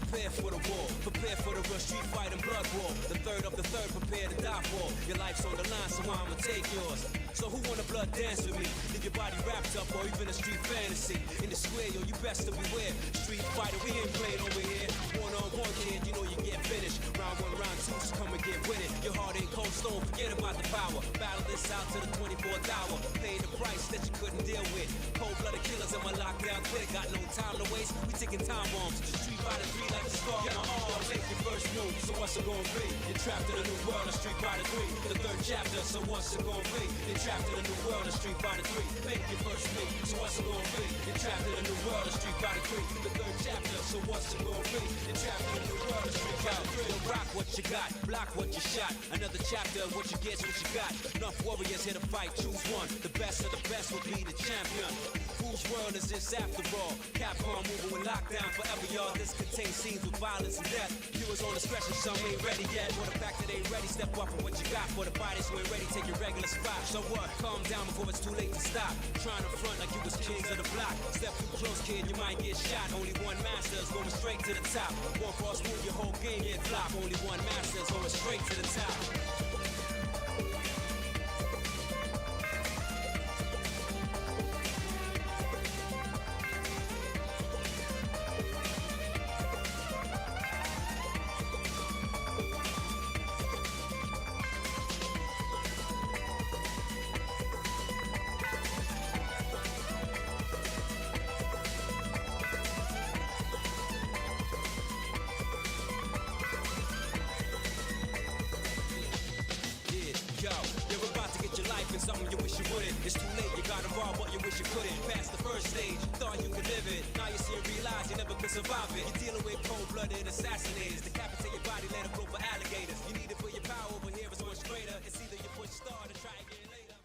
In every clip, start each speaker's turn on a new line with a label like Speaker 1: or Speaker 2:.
Speaker 1: Prepare for the war, prepare for the real street fight and blood war. The third of the third, prepare to die for. Your life's on the line, so I'ma take yours. So who wanna blood dance with me? Leave your body wrapped up or even a street fantasy. In the square, yo, you best to beware. Street fighter, we ain't playing over here. One-on-one, kid, you know you get finished. Round one, round two, just come and get with it. Your heart ain't cold stone, forget about the power. Battle this out to the 24th hour. Pay the price that you couldn't deal with. Cold-blooded killers in my lockdown clique. Got no time to waste, we taking time bombs. The street fighter 3 like a scar. Yeah, take your first move, so what's it gonna be? You're trapped in a new world, a street fighter 3. The third chapter, so what's it gonna be? You're trapped in a new world, a street fighter 3. Make your first move, so what's it gonna be? You're trapped in a new world, a street fighter 3. The third chapter, so what's it gonna be? You're trapped in a new world, a street fighter 3. Rock what you got, block what you shot. Another chapter, what you get's what you got. Enough warriors here to fight, choose one. The best of the best will be the champion. Whose world is this after all? Capcom moving with lockdown forever, y'all. This contains scenes with violence and death. Viewers on discretion, some ain't ready yet. For the fact that they ain't ready, step up for what you got. For the bodies who ain't ready, take your regular spot. So what? Calm down before it's too late to stop. Trying to front like you was kings of the block. Step too close, kid, you might get shot. Only one master is going straight to the top. One false move, your whole game get flop. Only one master is going straight to the top. Something you wish you wouldn't. It's too late, you got involved, but you wish you couldn't. Past the first stage, thought you could live it. Now you see and realize you never could survive it. You're dealing with cold-blooded assassinators. Decapitate your body, let it flow for alligators. You need to put your power over here, it's much greater. It's either you push start or try again later.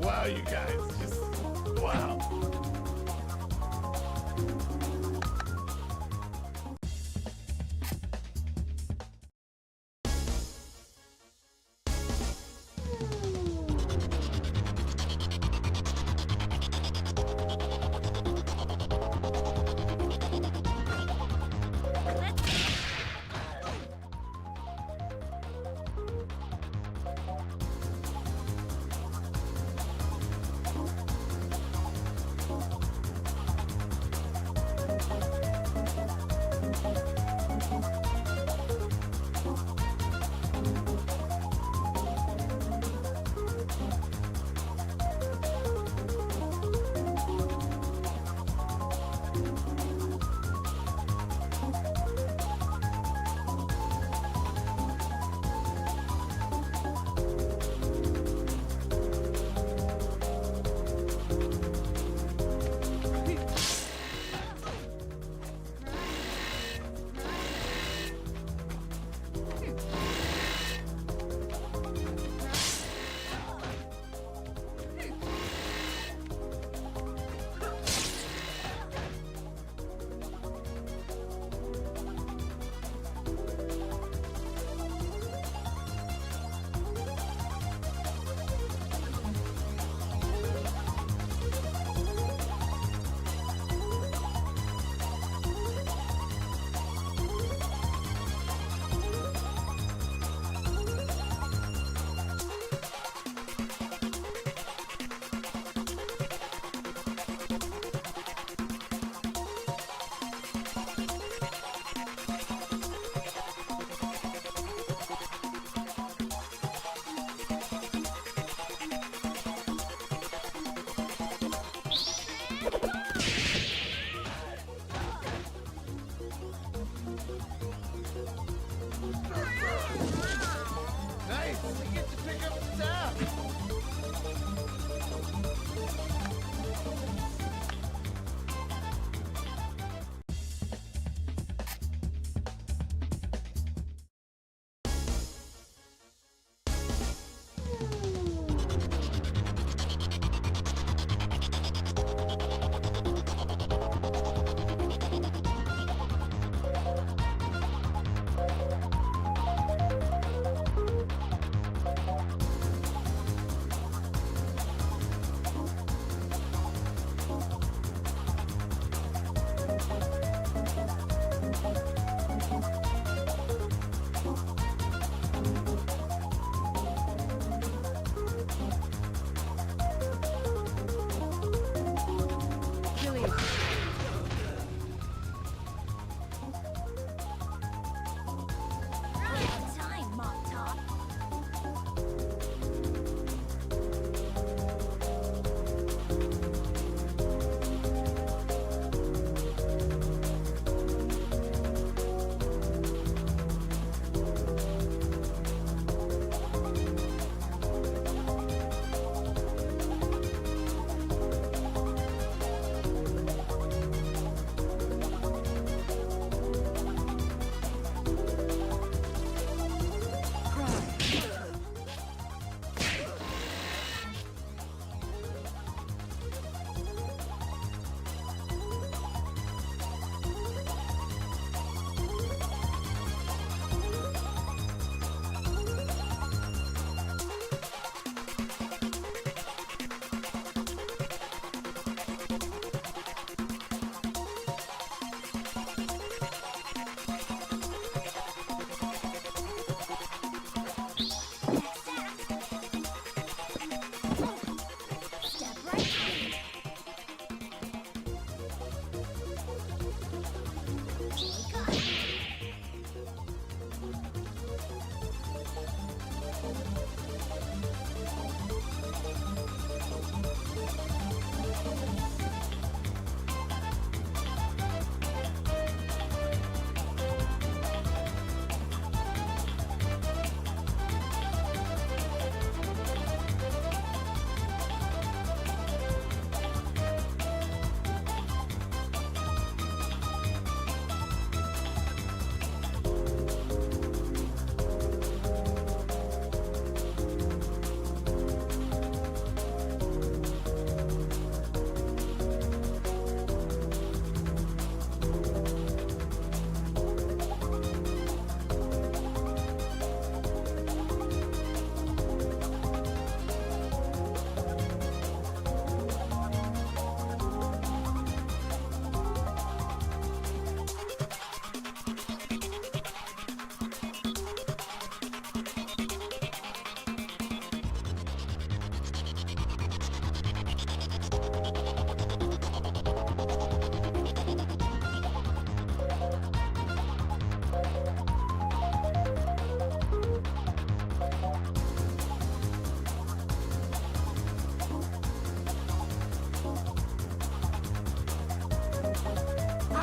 Speaker 2: Wow, you guys, just wow.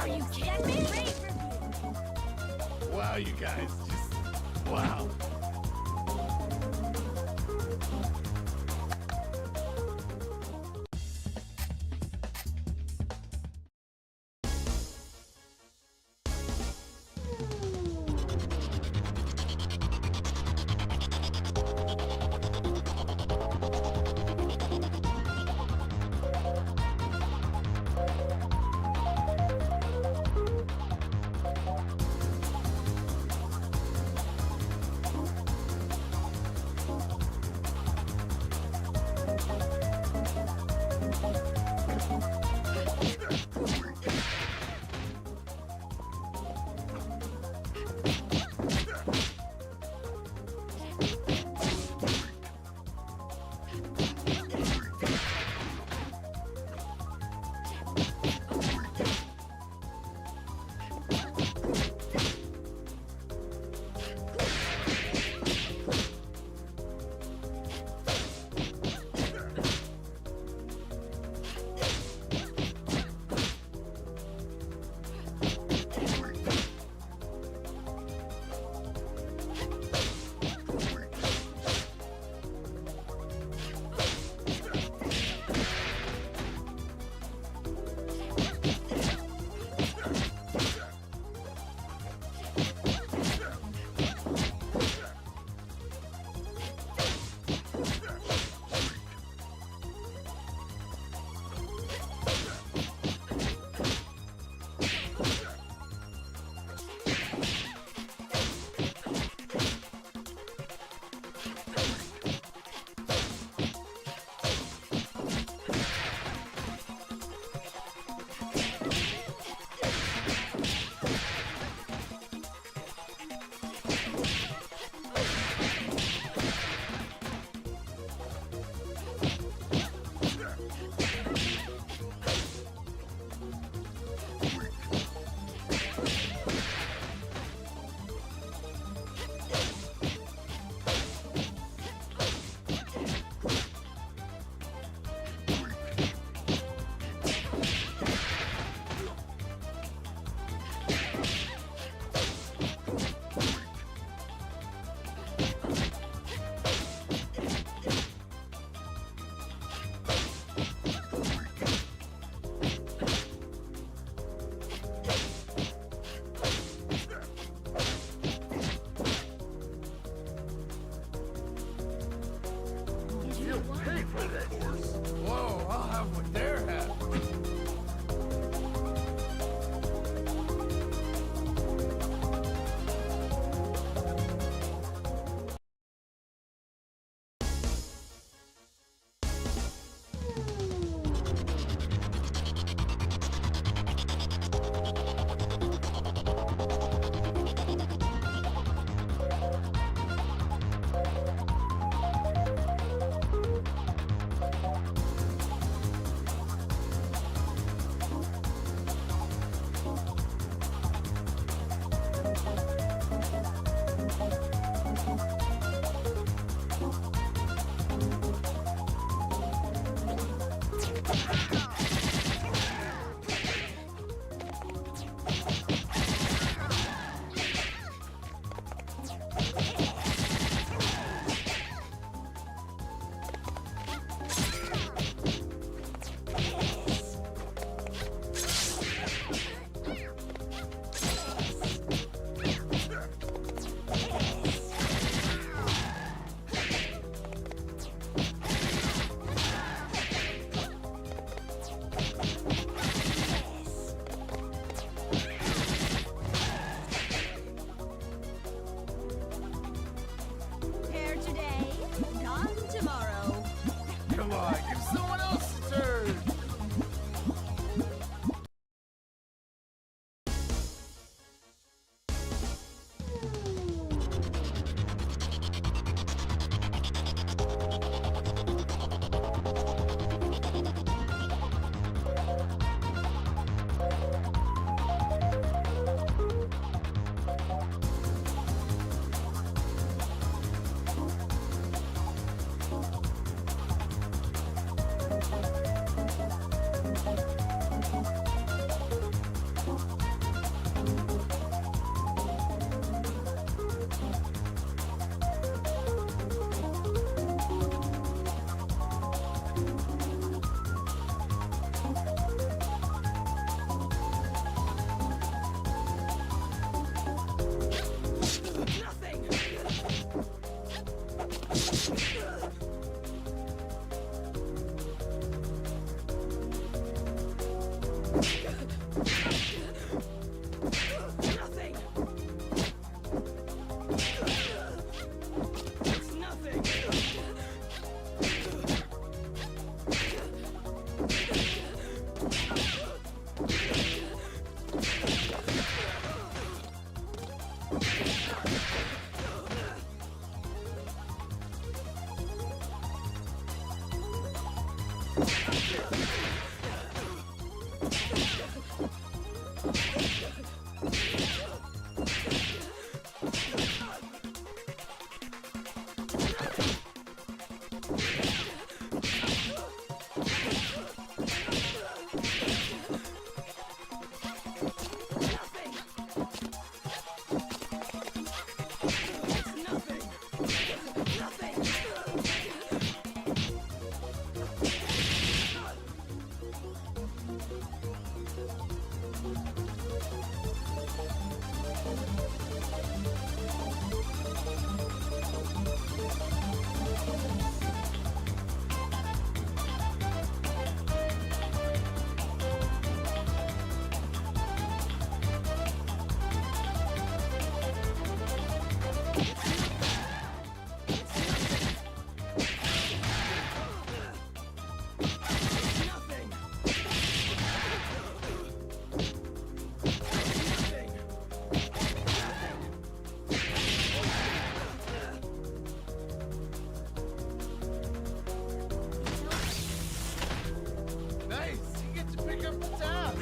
Speaker 3: Are you kidding me?
Speaker 2: Wow, you guys, just wow. Whoa, I'll have what they're having. Nice! You get to pick up the tab!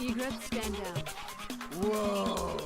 Speaker 3: Egrets, stand down.
Speaker 2: Whoa!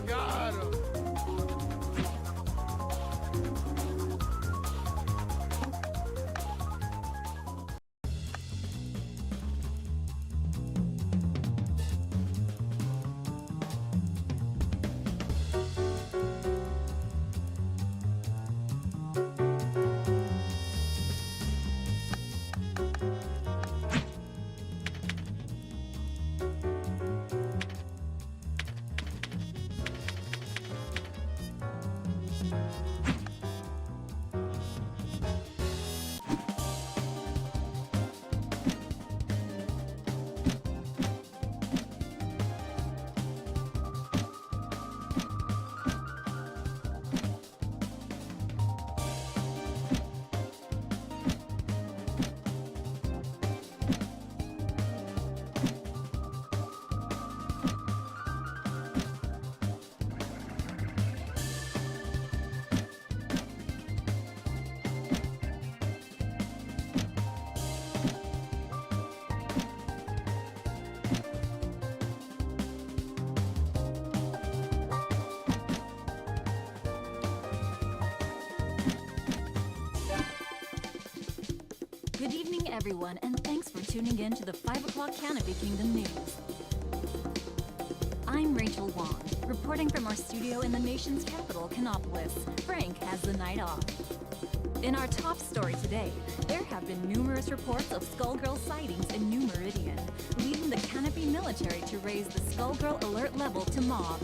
Speaker 2: Got him.
Speaker 3: Good evening, everyone, and thanks for tuning in to the 5 o'clock Canopy Kingdom News. I'm Rachel Wong, reporting from our studio in the nation's capital, Canopolis. Frank has the night off. In our top story today, there have been numerous reports of Skullgirl sightings in New Meridian, leading the Canopy military to raise the Skullgirl alert level to mob.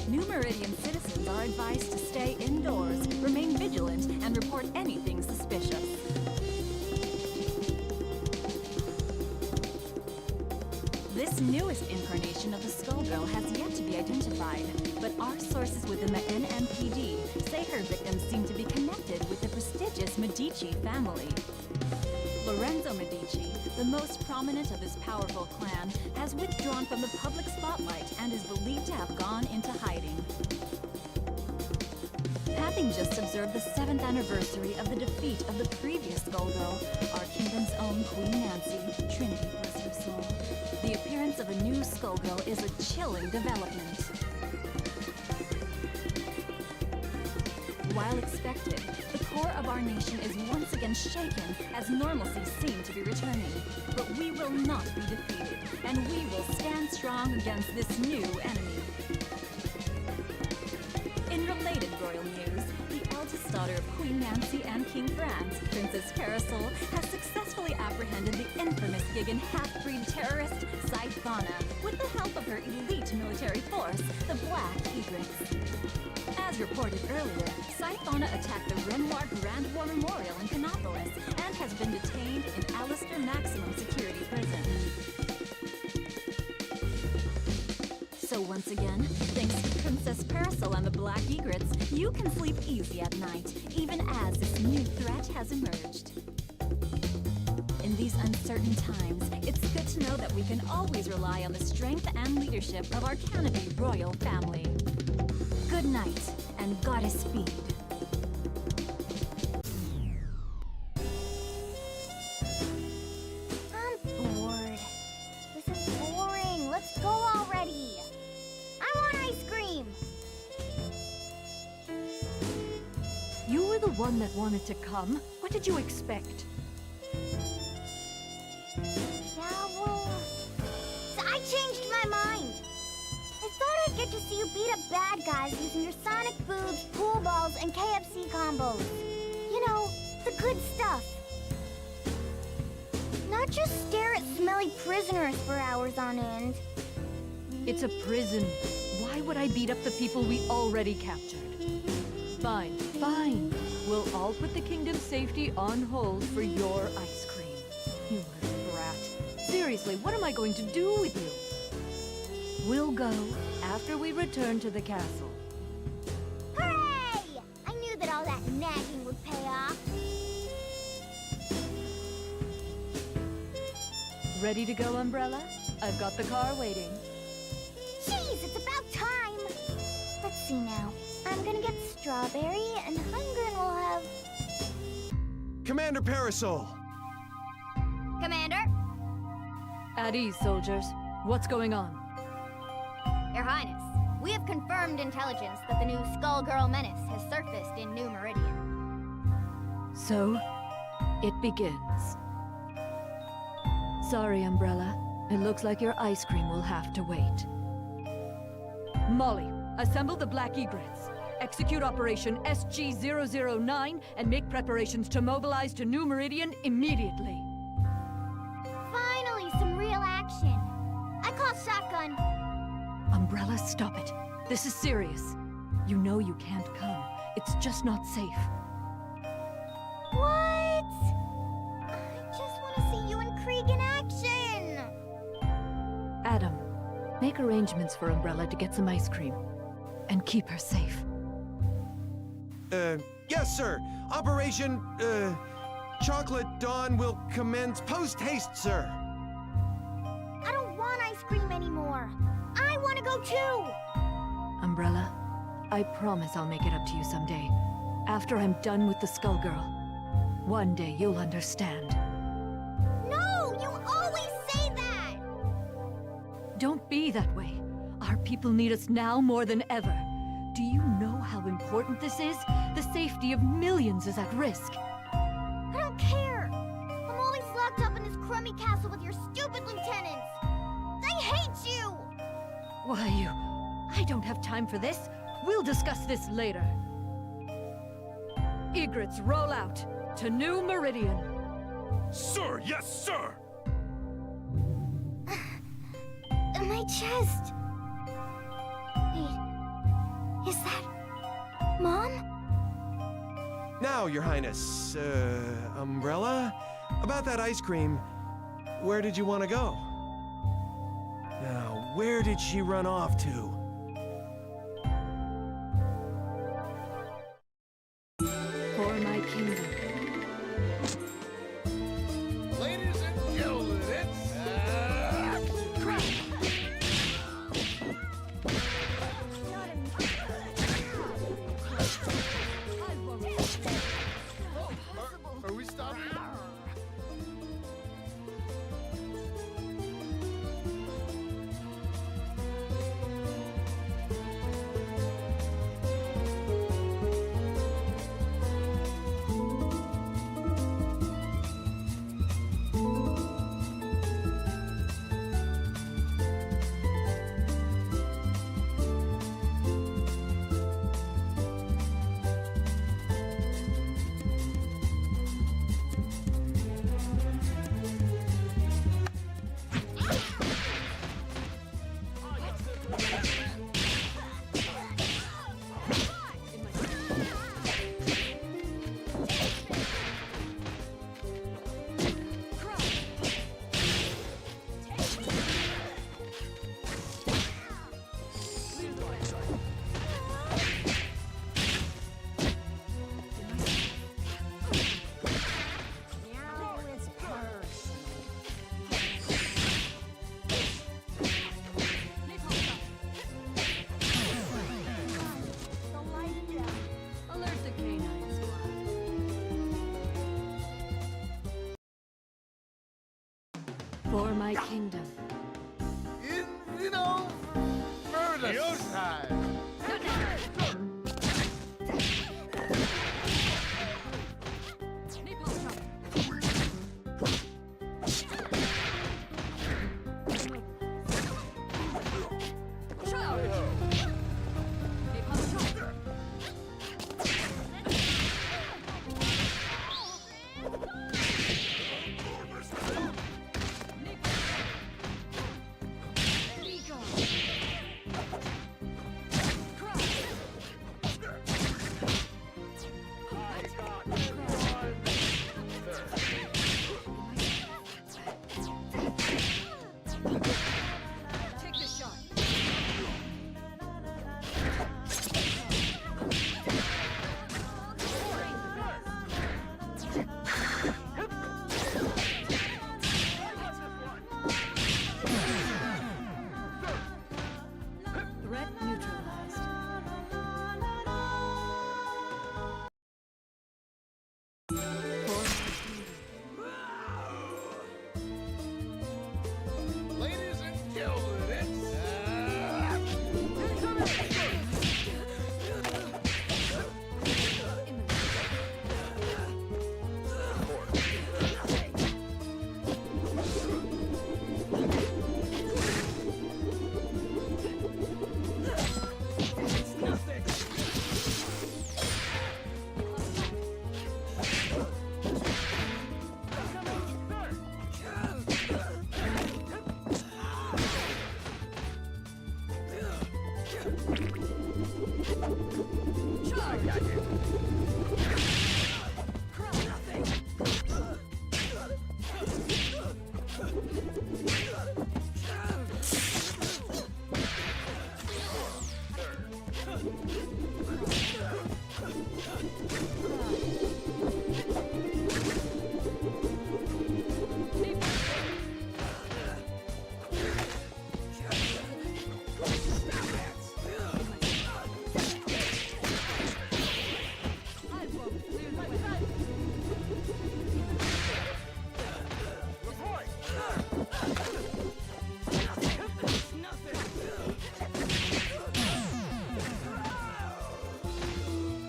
Speaker 3: New Meridian citizens are advised to stay indoors, remain vigilant, and report anything suspicious. This newest incarnation of the Skullgirl has yet to be identified, but our sources within the NMPD say her victims seem to be connected with the prestigious Medici family. Lorenzo Medici, the most prominent of this powerful clan, has withdrawn from the public spotlight and is believed to have gone into hiding. Having just observed the 7th anniversary of the defeat of the previous Skullgirl, our kingdom's own Queen Nancy, Trinity bless her soul, the appearance of a new Skullgirl is a chilling development. While expected, the core of our nation is once again shaken as normalcy seems to be returning. But we will not be defeated, and we will stand strong against this new enemy. In related royal news, the eldest daughter of Queen Nancy and King France, Princess Parasol, has successfully apprehended the infamous Gigan half-breed terrorist, Steevn, with the help of her elite military force, the Black Egrets. As reported earlier, Steevn attacked the Renoir Grand War Memorial in Canopolis and has been detained in Alistair Maximum Security Prison. So once again, thanks to Princess Parasol and the Black Egrets, you can sleep easy at night, even as this new threat has emerged. In these uncertain times, it's good to know that we can always rely on the strength and leadership of our Canopy royal family. Good night, and goddess speed.
Speaker 4: I'm bored. This is boring. Let's go already. I want ice cream.
Speaker 3: You
Speaker 5: were the one that wanted to come. What did you expect?
Speaker 4: Yeah, well, I changed my mind. I thought I'd get to see you beat up bad guys using your sonic boobs, pool balls, and KFC combos. You know, the good stuff. Not just stare at smelly prisoners for hours on end.
Speaker 5: It's a prison. Why would I beat up the people we already captured? Fine, fine. We'll all put the kingdom's safety on hold for your ice cream. You little brat. Seriously, what am I going to do with you? We'll go after we return to the castle.
Speaker 4: Hooray! I knew that all that nagging would pay off.
Speaker 5: Ready to go, Umbrella? I've got the car waiting.
Speaker 4: Jeez, it's about time! Let's see now. I'm gonna get Strawberry, and Hungren will have...
Speaker 6: Commander Parasol!
Speaker 4: Commander?
Speaker 5: At ease, soldiers. What's going on?
Speaker 4: Your Highness, we have confirmed intelligence that the new Skullgirl menace has surfaced in New Meridian.
Speaker 5: So, it begins. Sorry, Umbrella. It looks like your ice cream will have to wait. Molly, assemble the Black Egrets. Execute Operation SG-009 and make preparations to mobilize to New Meridian immediately.
Speaker 4: Finally, some real action. I call shotgun.
Speaker 5: Umbrella, stop it. This is serious. You know you can't come. It's just not safe.
Speaker 4: What? I just want to see you and Krieg in action.
Speaker 5: Adam, make arrangements for Umbrella to get some ice cream. And keep her safe.
Speaker 6: Yes, sir. Operation, Chocolate Dawn will commence post-haste, sir.
Speaker 4: I don't want ice cream anymore. I want to go too.
Speaker 5: Umbrella, I promise I'll make it up to you someday. After I'm done with the Skullgirl. One day you'll understand.
Speaker 4: No, you always say that.
Speaker 5: Don't be that way. Our people need us now more than ever. Do you know how important this is? The safety of millions is at risk.
Speaker 4: I don't care. I'm always locked up in this crummy castle with your stupid lieutenants. They hate you.
Speaker 5: Why, I don't have time for this. We'll discuss this later. Egrets, roll out to New Meridian.
Speaker 6: Sir, yes, sir!
Speaker 4: My chest. Wait, is that Mom?
Speaker 6: Now, Your Highness, Umbrella? About that ice cream, where did you want to go? Now, where did she run off to?
Speaker 5: For my kingdom.
Speaker 2: Ladies and gentlemen, it's Are we stopping?
Speaker 5: Alert the canine squad. For my kingdom.
Speaker 2: Murder time.
Speaker 5: Take the shot. Threat neutralized.
Speaker 2: Ladies and gentlemen, it's...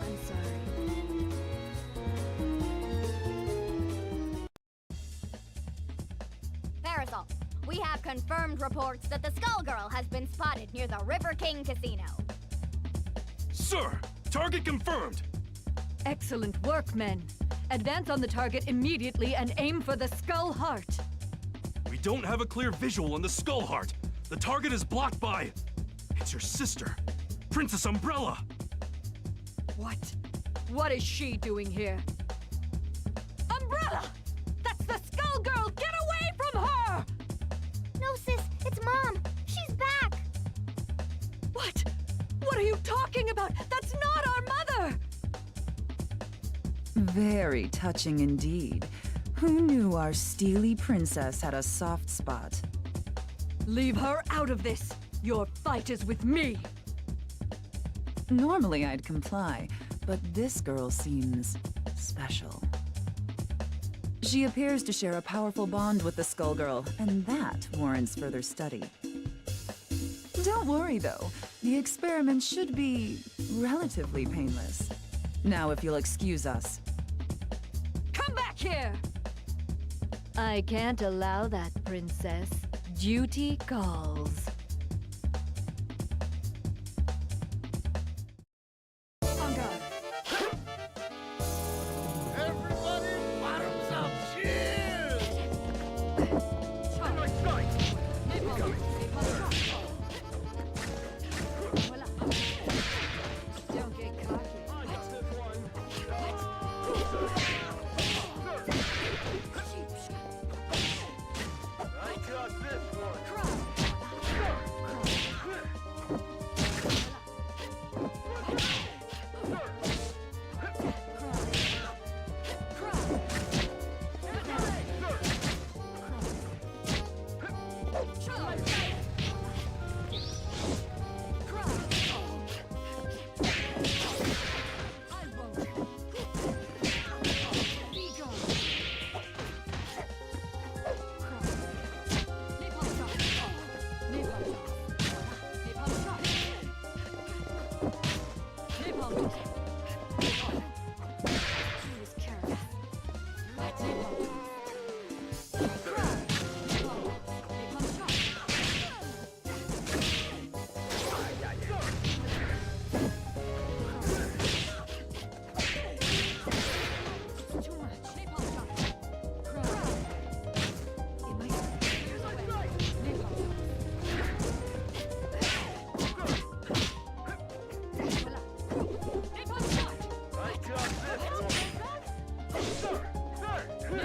Speaker 5: I'm sorry.
Speaker 4: Parasol, we have confirmed reports that the Skullgirl has been spotted near the River King Casino.
Speaker 7: Sir, target confirmed.
Speaker 5: Excellent work, men. Advance on the target immediately and aim for the skull heart.
Speaker 7: We don't have a clear visual on the skull heart. The target is blocked by... It's your sister, Princess Umbrella.
Speaker 5: What? What is she doing here? Umbrella! That's the Skullgirl! Get away from her!
Speaker 4: No, sis, it's Mom. She's back.
Speaker 5: What? What are you talking about? That's not our mother!
Speaker 8: Very touching indeed. Who knew our steely princess had a soft spot?
Speaker 5: Leave her out of this! Your fight is with me!
Speaker 8: Normally I'd comply, but this girl seems special. She appears to share a powerful bond with the Skullgirl, and that warrants further study. Don't worry though, the experiment should be relatively painless. Now if you'll excuse us.
Speaker 5: Come back here! I can't allow that, Princess. Duty calls. On guard.
Speaker 2: Everybody, bottoms up. Cheers!
Speaker 5: Don't get cocky.
Speaker 2: I got this one.
Speaker 5: A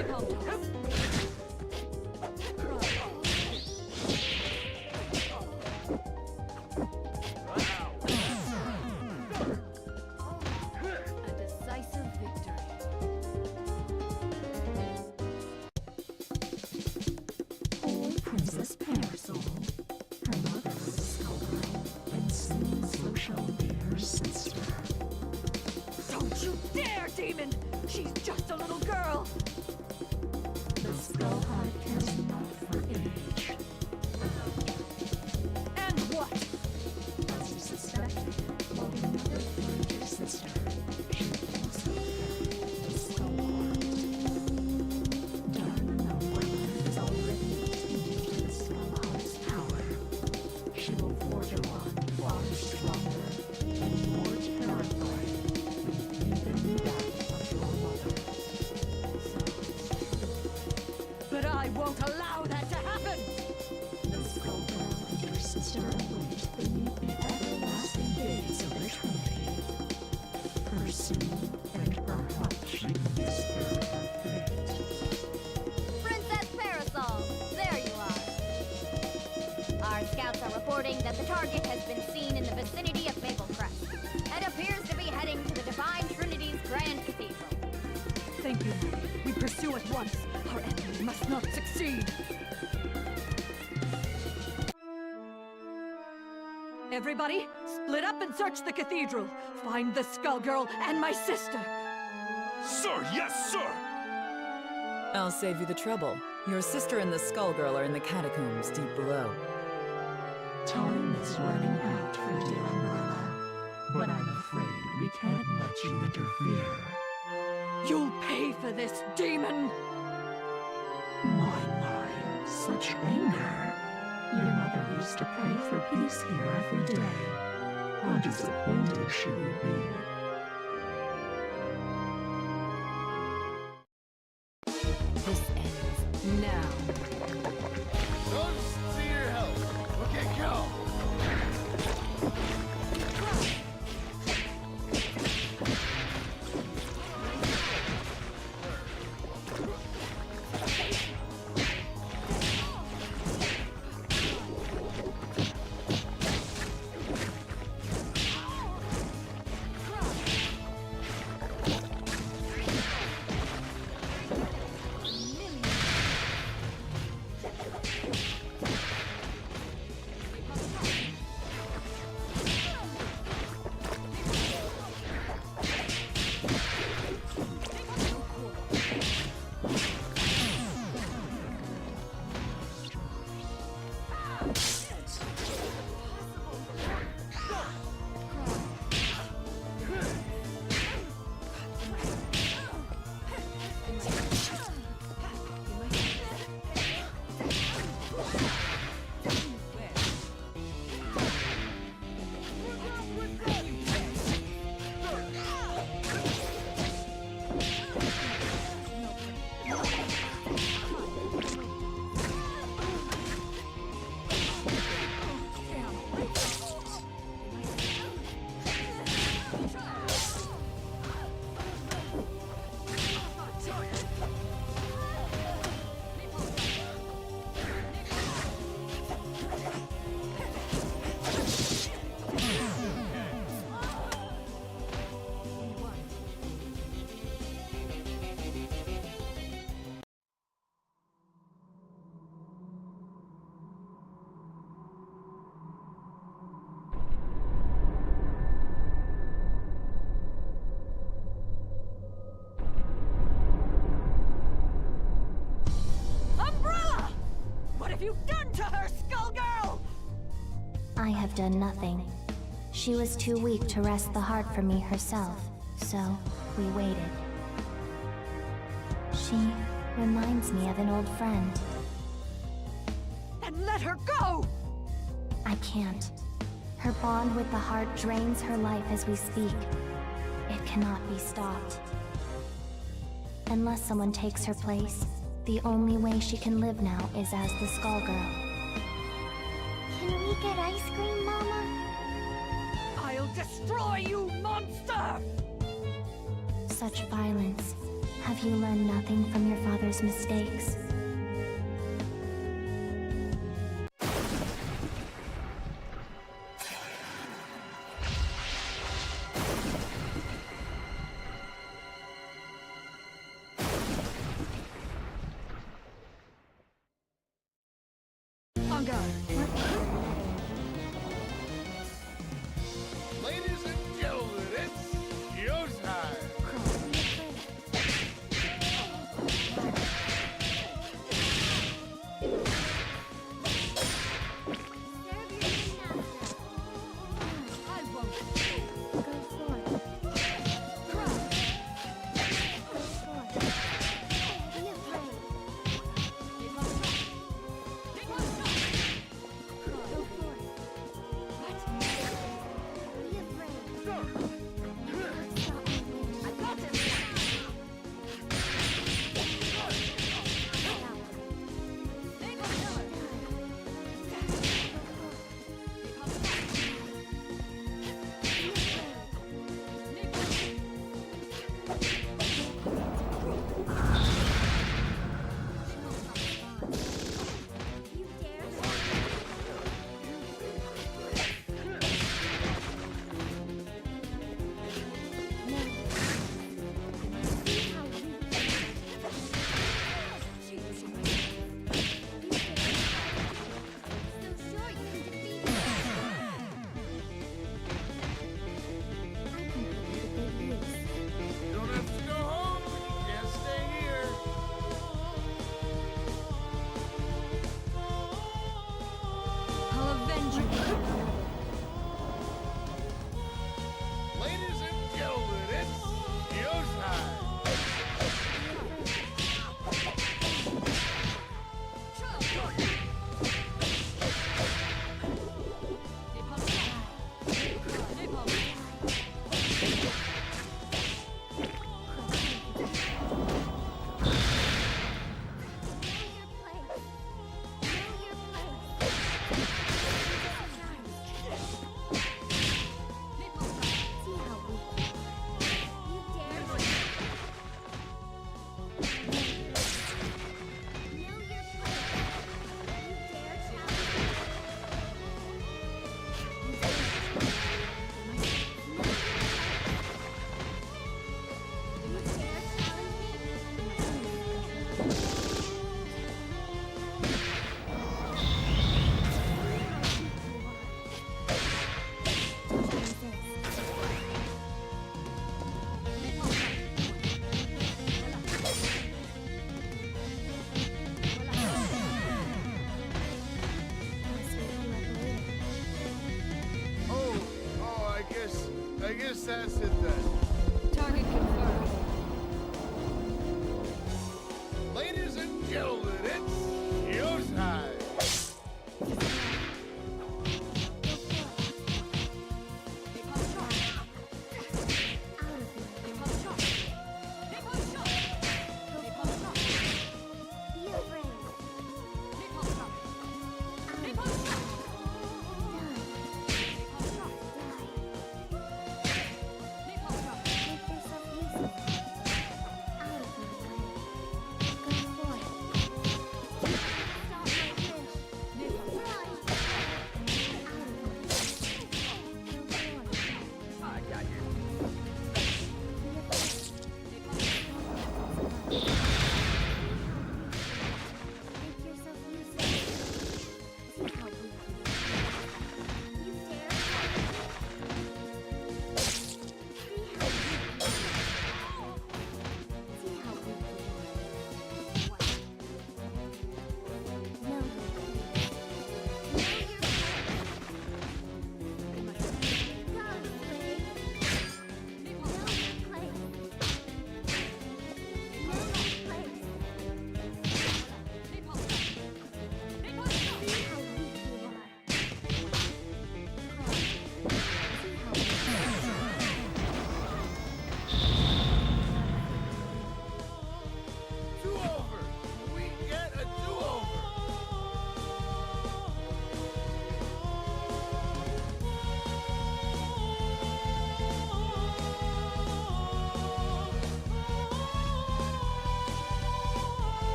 Speaker 5: decisive victory.
Speaker 9: Princess Parasol. Her mother was a Skullgirl, and soon so shall be her sister.
Speaker 5: Don't you dare, demon! She's just a little girl!
Speaker 9: The Skullheart cares not for age.
Speaker 5: And what?
Speaker 9: As you suspected, while the mother burned your sister, she also burned the Skullheart. Darn Umbrella is already attuned to the Skullheart's power. She will forge a bond far stronger and more terrifying than even that of your mother.
Speaker 5: But I won't allow that to happen!
Speaker 9: The Skullgirl and your sister await beneath the everlasting gates of eternity. Pursue and perhaps she may spare her fate.
Speaker 4: Princess Parasol, there you are. Our scouts are reporting that the target has been seen in the vicinity of Maple Crest and appears to be heading to the Divine Trinity's Grand Cathedral.
Speaker 5: Thank you. We pursue at once. Our enemy must not succeed. Everybody, split up and search the cathedral. Find the Skullgirl and my sister.
Speaker 7: Sir, yes, sir!
Speaker 8: I'll save you the trouble. Your sister and the Skullgirl are in the catacombs deep below.
Speaker 9: Time is running out for dear Umbrella, but I'm afraid we can't let you interfere.
Speaker 5: You'll pay for this, demon!
Speaker 9: My, such anger. Your mother used to pray for peace here every day. How disappointed she would be.
Speaker 5: This ends now.
Speaker 2: Toast to your health. Okay, go.
Speaker 4: I have done nothing. She was too weak to wrest the heart from me herself, so we waited. She reminds me of an old friend.
Speaker 5: And let her go!
Speaker 4: I can't. Her bond with the heart drains her life as we speak. It cannot be stopped. Unless someone takes her place, the only way she can live now is as the Skullgirl. Can we get ice cream, Mama?
Speaker 5: I'll destroy you, monster!
Speaker 4: Such violence. Have You learn nothing from your father's mistakes.
Speaker 5: On guard.
Speaker 2: Ladies and gentlemen, it's showtime.
Speaker 5: I won't.
Speaker 4: Go for it. Go for it. Be afraid. Go for it. Be afraid. Stop my wish. I got this.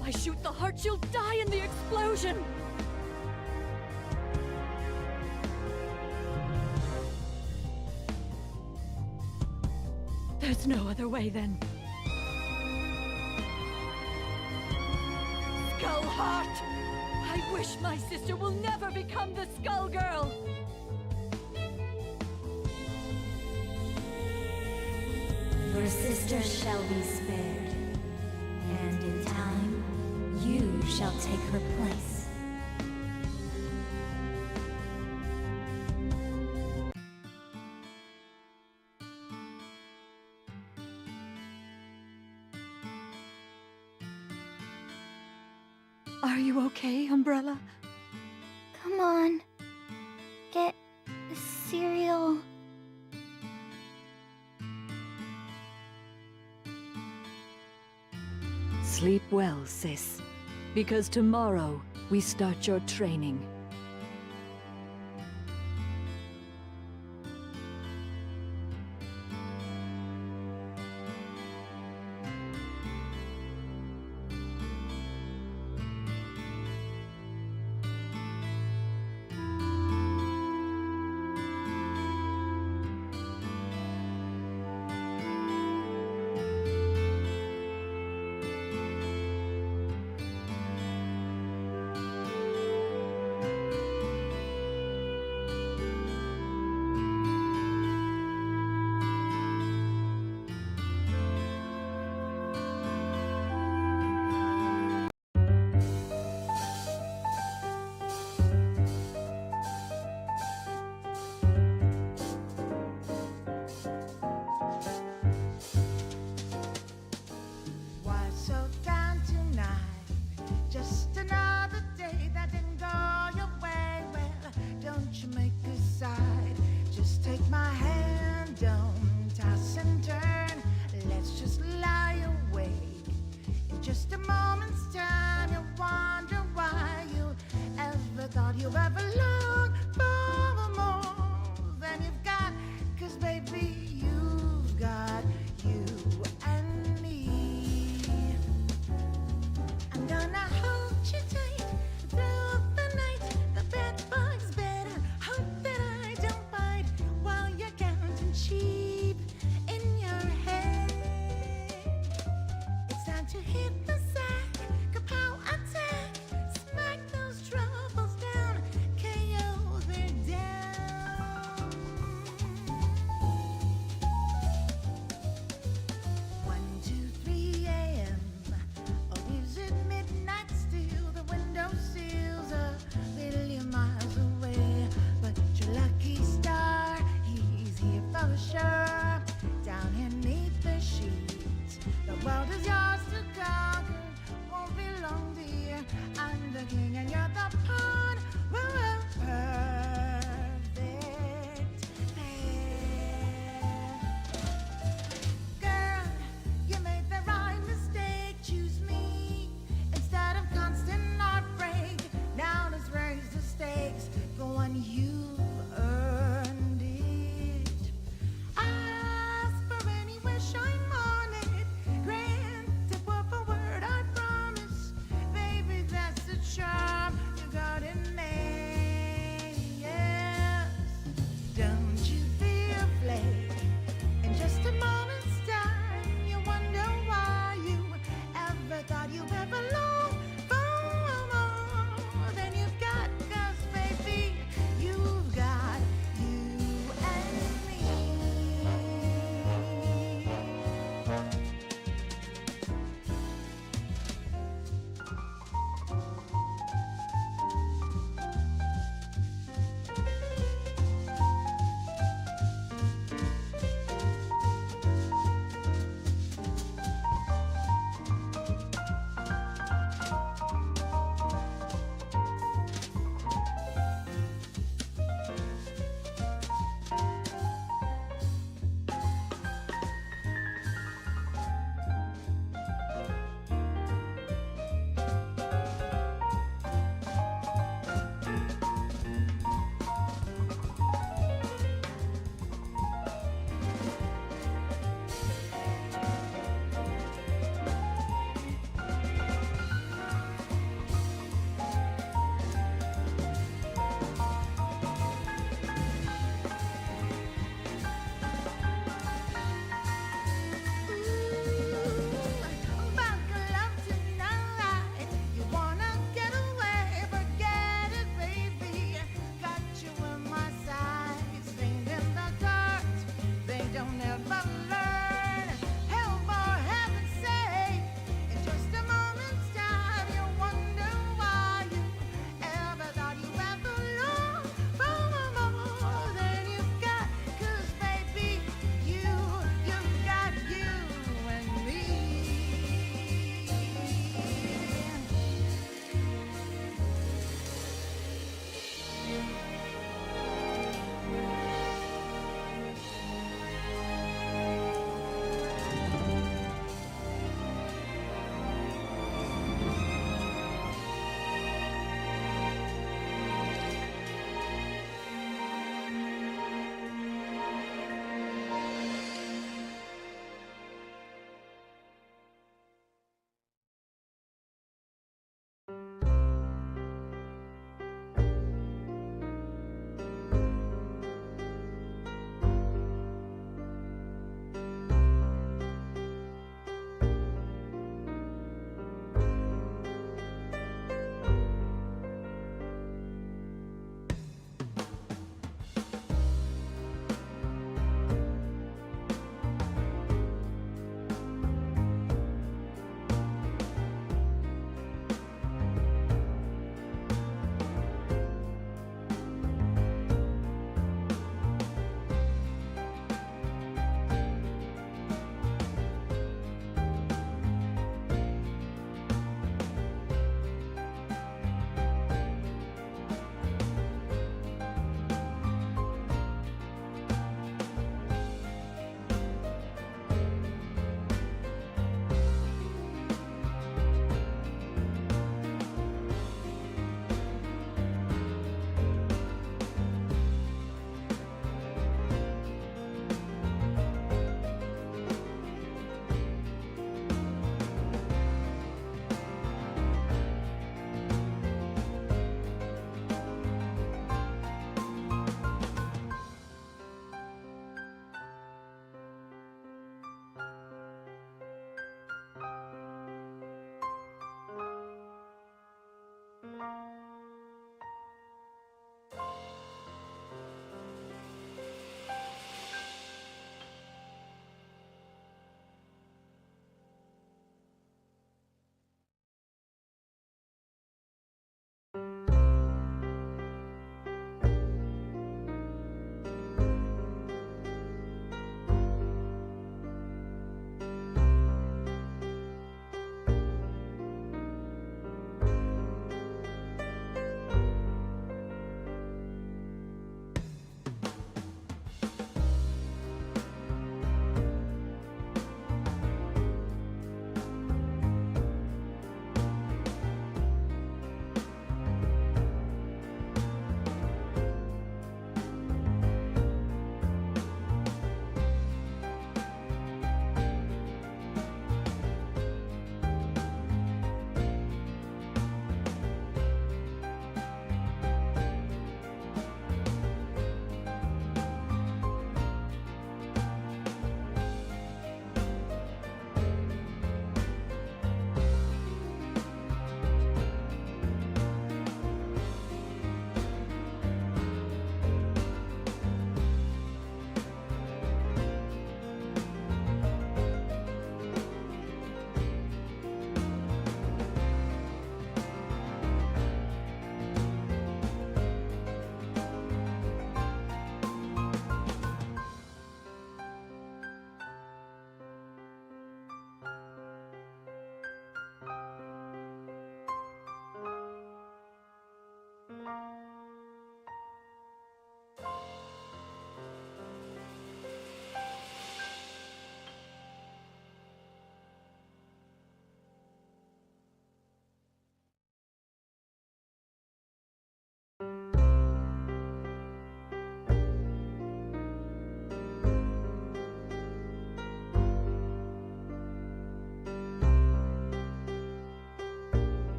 Speaker 5: If I shoot the heart, she'll die in the explosion! There's no other way then. Skullheart! I wish my sister will never become the Skullgirl!
Speaker 3: Your sister shall be spared, and in time, you shall take her place.
Speaker 5: Are you okay, Umbrella?
Speaker 4: Come on. Get the cereal.
Speaker 5: Sleep well, sis. Because tomorrow, we start your training.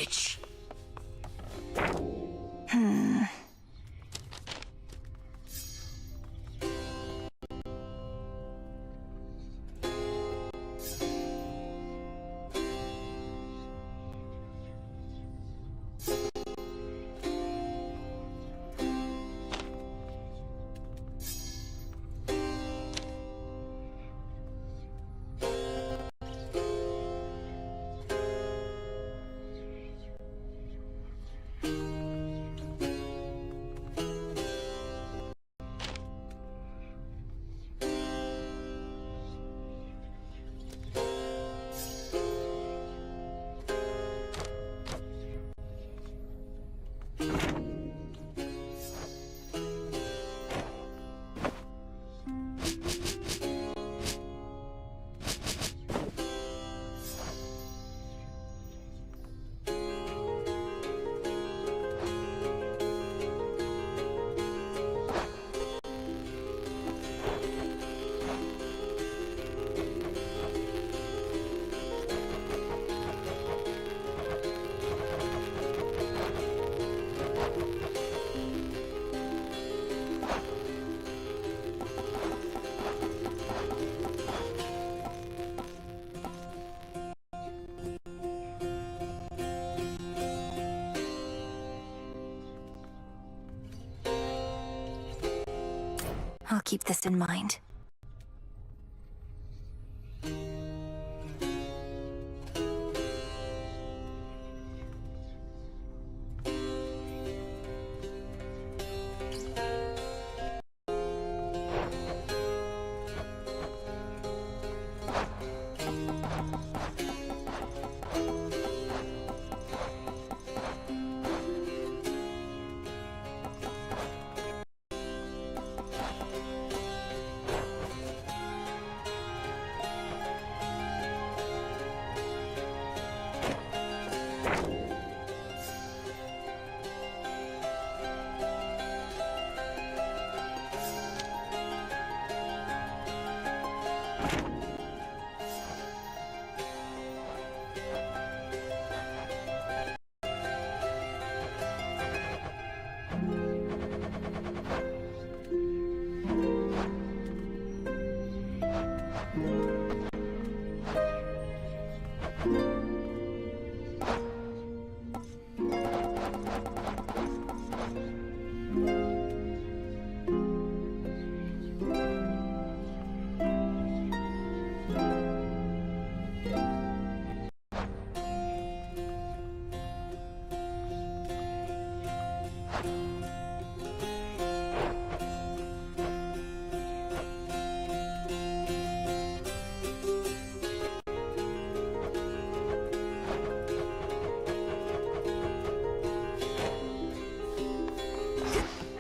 Speaker 10: witch.
Speaker 4: I'll keep this in mind.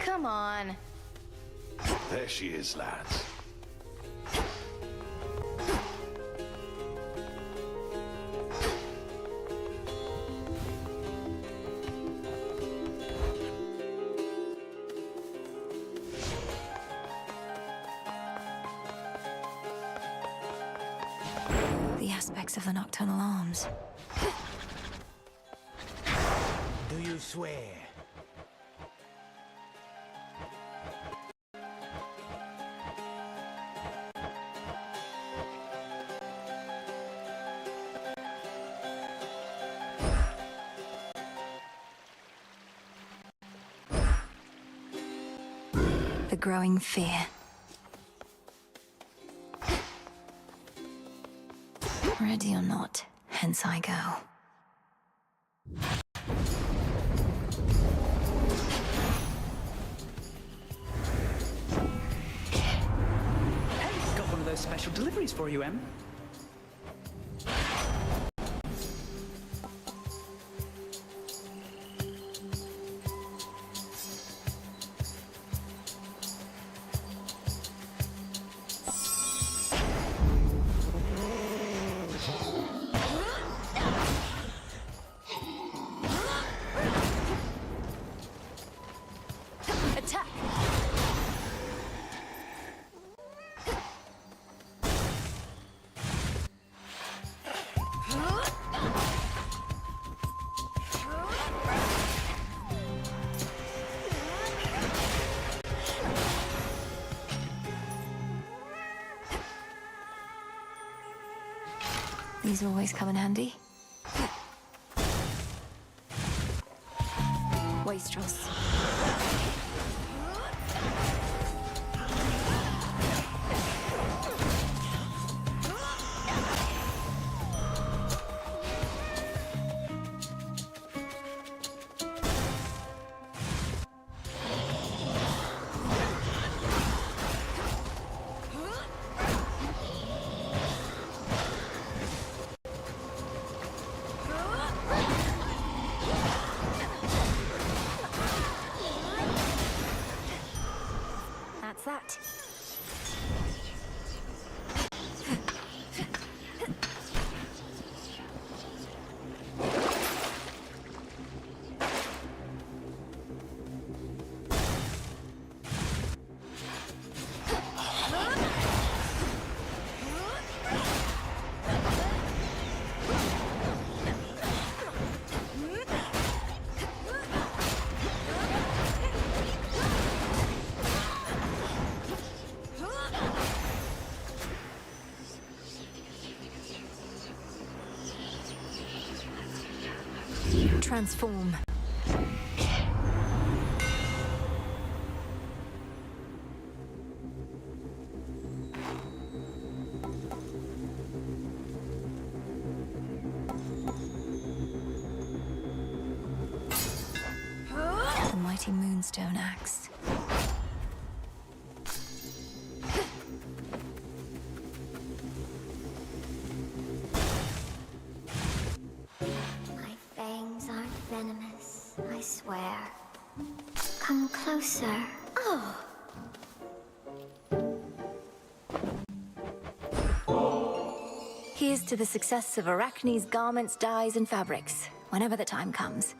Speaker 11: Come on.
Speaker 12: There she is, lads.
Speaker 4: The aspects of the nocturnal arms.
Speaker 10: Do you swear?
Speaker 4: The growing fear. Ready or not, hence I go.
Speaker 13: Hey, got one of those special deliveries for you, Em.
Speaker 11: Attack! These always come in handy. Wastrels. That's that. Transform. The mighty Moonstone Axe.
Speaker 4: Venomous, I swear. Come closer. Oh!
Speaker 11: Here's to the success of Arachne's garments, dyes, and fabrics, whenever the time comes.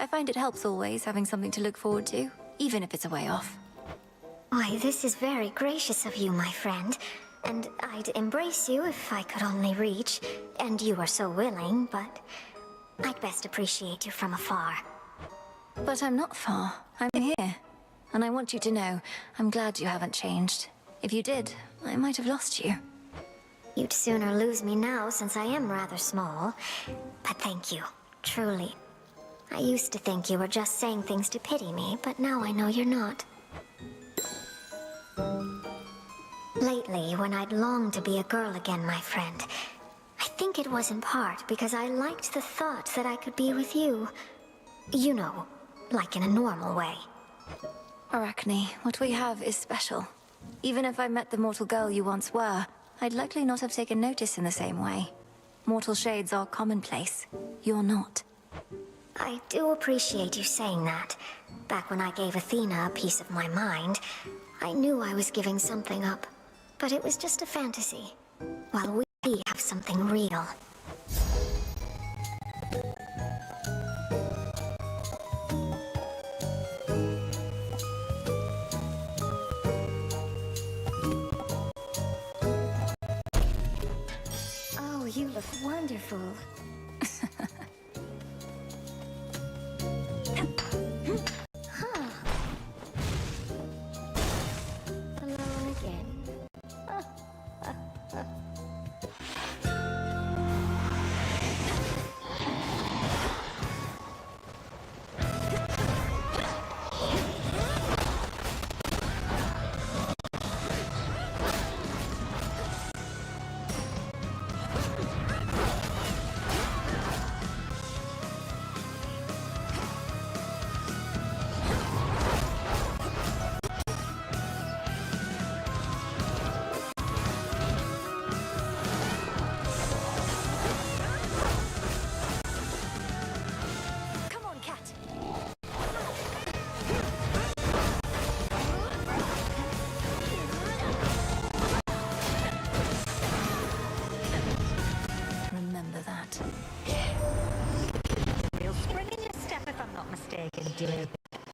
Speaker 11: I find it helps always having something to look forward to, even if it's a way off.
Speaker 4: Why, this is very gracious of you, my friend. And I'd embrace you if I could only reach. And you are so willing, but I'd best appreciate you from afar.
Speaker 11: But I'm not far. I'm here. And I want you to know, I'm glad you haven't changed. If you did, I might have lost you.
Speaker 4: You'd sooner lose me now, since I am rather small. But thank you, truly. I used to think you were just saying things to pity me, but now I know you're not. Lately, when I'd longed to be a girl again, my friend, I think it was in part because I liked the thought that I could be with you. You know, like in a normal way.
Speaker 11: Arachne, what we have is special. Even if I met the mortal girl you once were, I'd likely not have taken notice in the same way. Mortal shades are commonplace. You're not.
Speaker 4: I do appreciate you saying that. Back when I gave Athena a piece of my mind, I knew I was giving something up. But it was just a fantasy. While we have something real. Oh, you look wonderful. Huh. Alone again.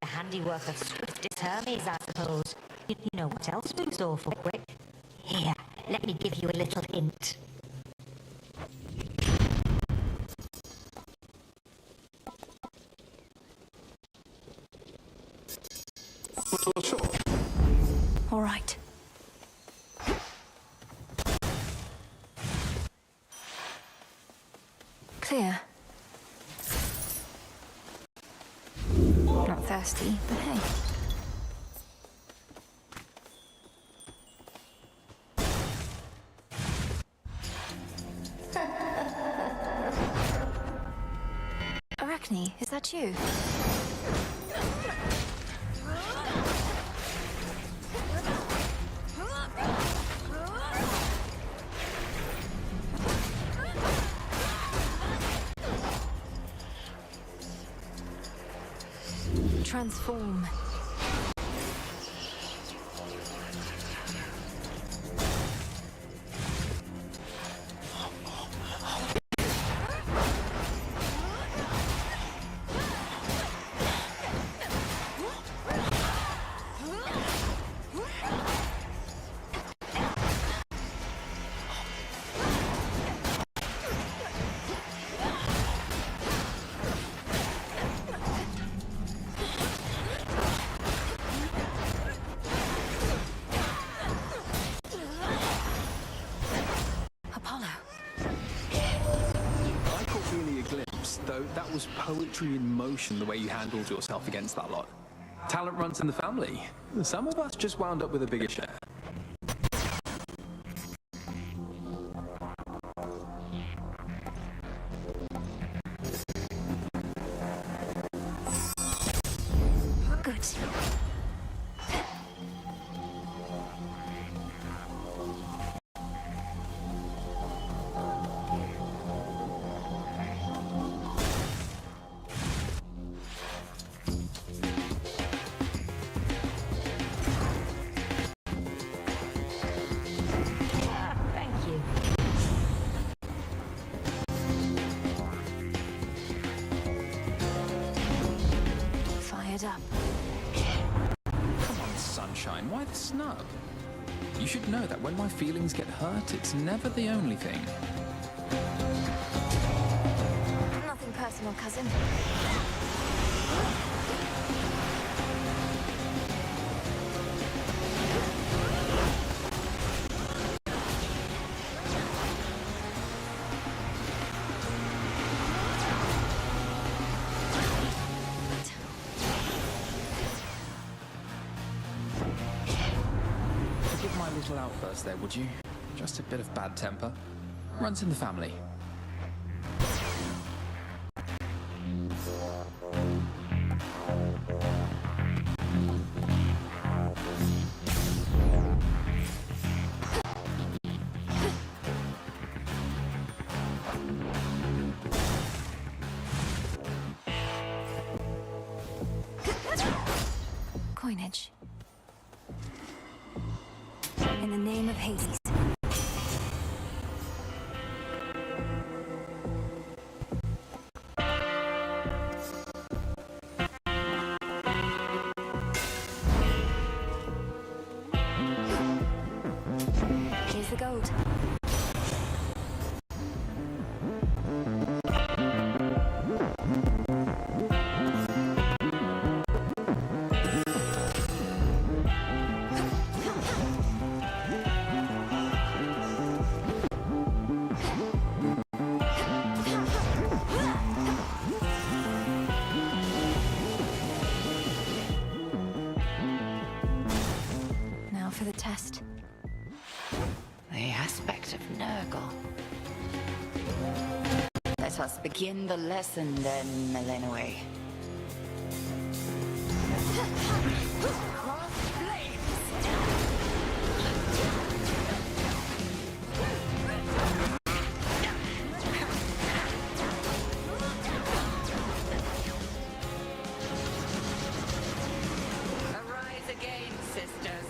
Speaker 14: The handiwork of swiftest Hermes, I suppose. You know what else moves awful quick? Here, let me give you a little hint.
Speaker 11: All right. Clear. Not thirsty, but hey. Arachne, is that you? Transform.
Speaker 15: Though that was poetry in motion, the way you handled yourself against that lot. Talent runs in the family. Some of us just wound up with a bigger share.
Speaker 11: Good. Up.
Speaker 15: Come on, sunshine, why the snub? You should know that when my feelings get hurt, it's never the only thing.
Speaker 11: Nothing personal, cousin.
Speaker 15: Little outburst there, would you? Just a bit of bad temper. Runs in the family.
Speaker 11: Coinage. In the name of Hades. Here's the gold. For the test.
Speaker 16: The aspect of Nurgle. Let us begin the lesson then, Melenaway. Arise again, sisters.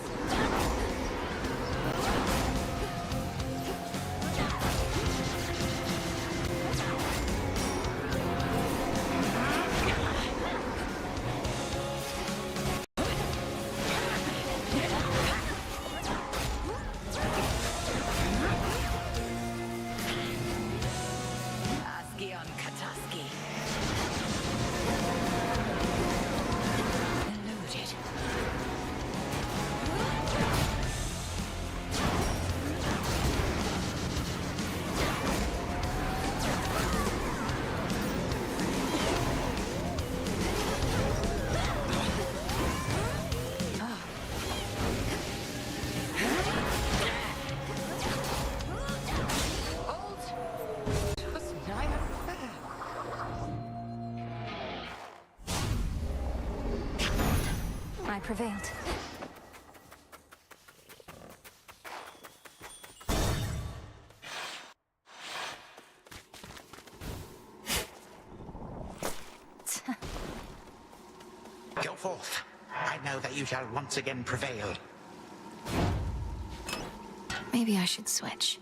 Speaker 11: prevailed.
Speaker 10: Go forth. I know that you shall once again prevail.
Speaker 11: Maybe I should switch.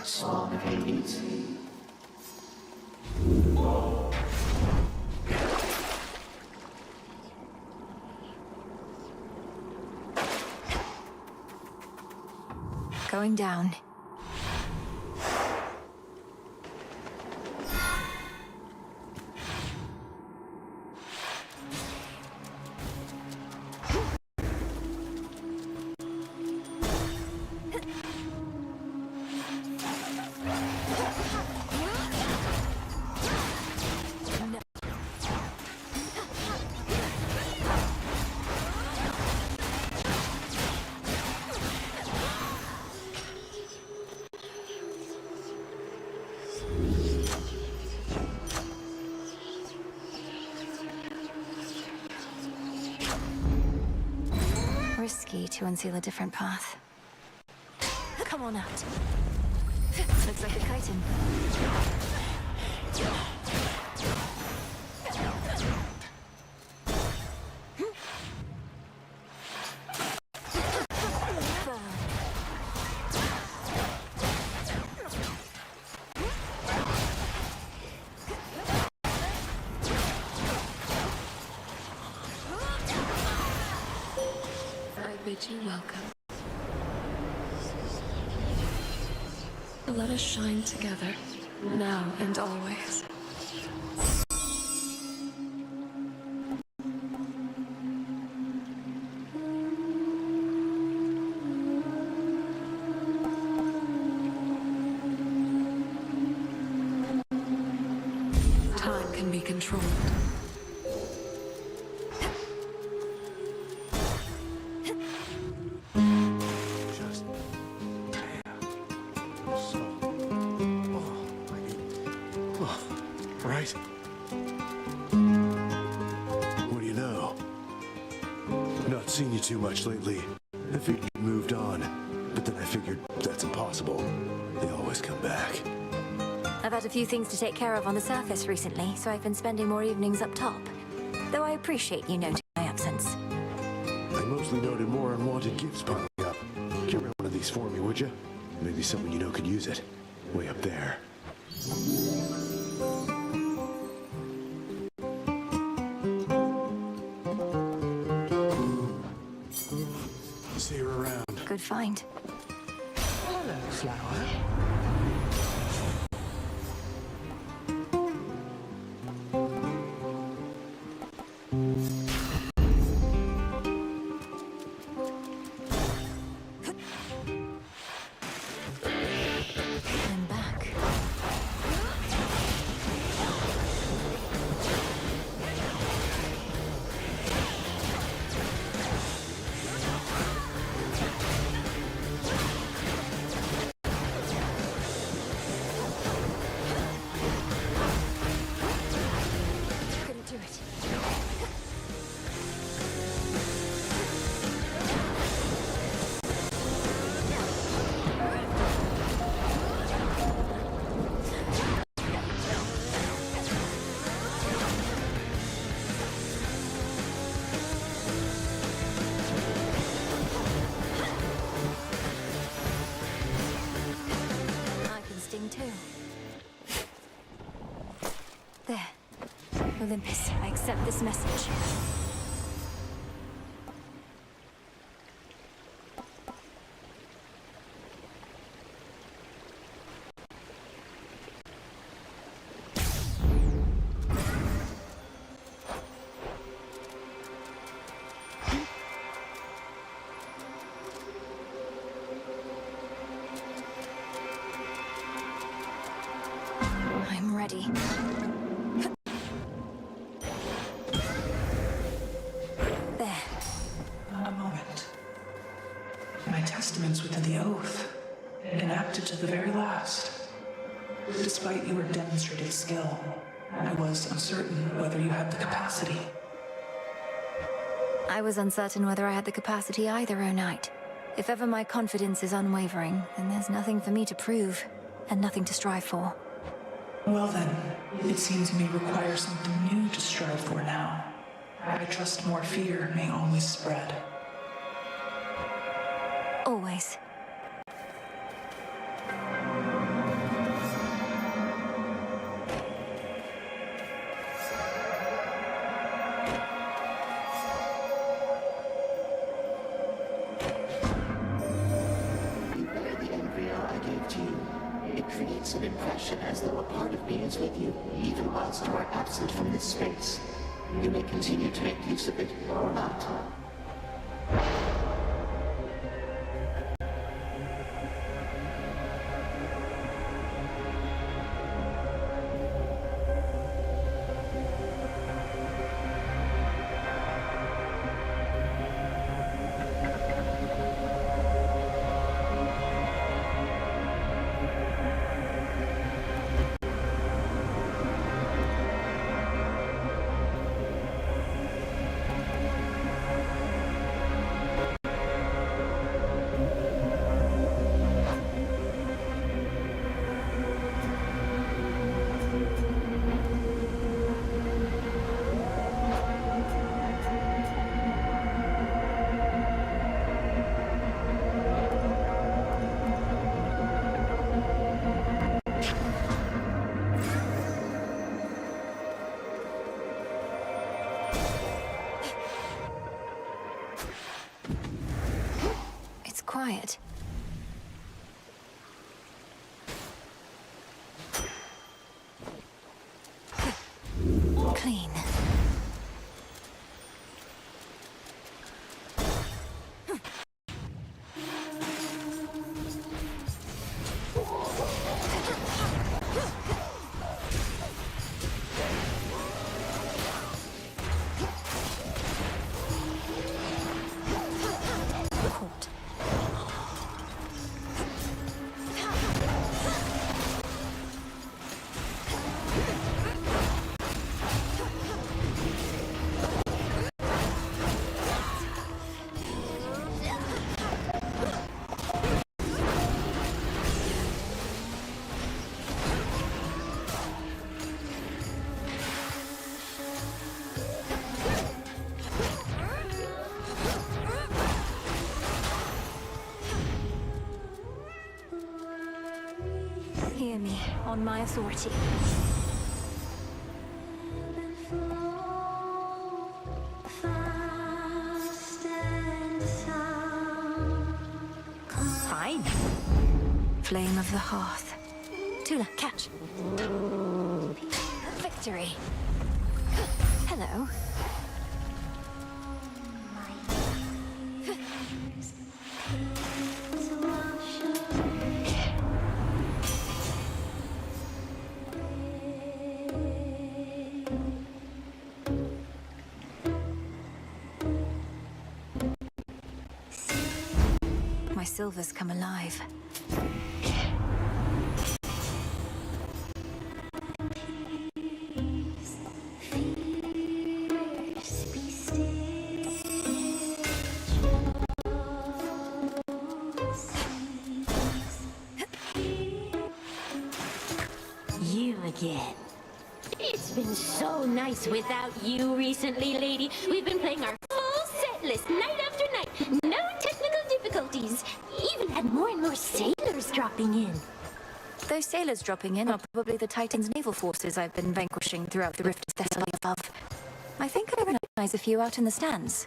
Speaker 9: Song of Hades.
Speaker 11: Going down. Risky to unseal a different path. Come on out. Looks like a chitin.
Speaker 17: Bid you welcome. Let us shine together, now and always. Time can be controlled.
Speaker 18: Right? What do you know? Not seen you too much lately. I figured you moved on, but then I figured that's impossible. They always come back.
Speaker 11: I've had a few things to take care of on the surface recently, so I've been spending more evenings up top. Though I appreciate you noting my absence.
Speaker 18: I mostly noted more unwanted gifts popping up. Carry one of these for me, would you? Maybe someone you know could use it. Way up there. See her around.
Speaker 11: Good find.
Speaker 10: Hello, flower.
Speaker 11: I'm back. Couldn't do it. I can sting too. There. Olympus, I accept. accept this message. I'm ready. There.
Speaker 13: A moment. My testament's within the oath, enacted to the very last. Despite your demonstrated skill, I was uncertain whether you had the capacity.
Speaker 11: I was uncertain whether I had the capacity either, O Knight. If ever my confidence is unwavering, then there's nothing for me to prove, and nothing to strive for.
Speaker 13: Well then, it seems you may require something new to strive for now. I trust more fear may always spread.
Speaker 11: Always.
Speaker 9: It creates an impression as though a part of me is with you, even whilst you are absent from this space. You may continue to make use of it, or not.
Speaker 11: Quiet. Clean. Hear me, on my authority.
Speaker 14: Fine.
Speaker 11: Flame of the hearth. Tula, catch. Victory. Hello. My silver's come alive.
Speaker 14: You again. It's been so nice without you recently, lady. We've been playing our full set list night after night. No technical difficulties. Even had more and more sailors dropping in.
Speaker 11: Those sailors dropping in are probably the Titan's naval forces I've been vanquishing throughout the rift steadily above. I think I recognize a few out in the stands.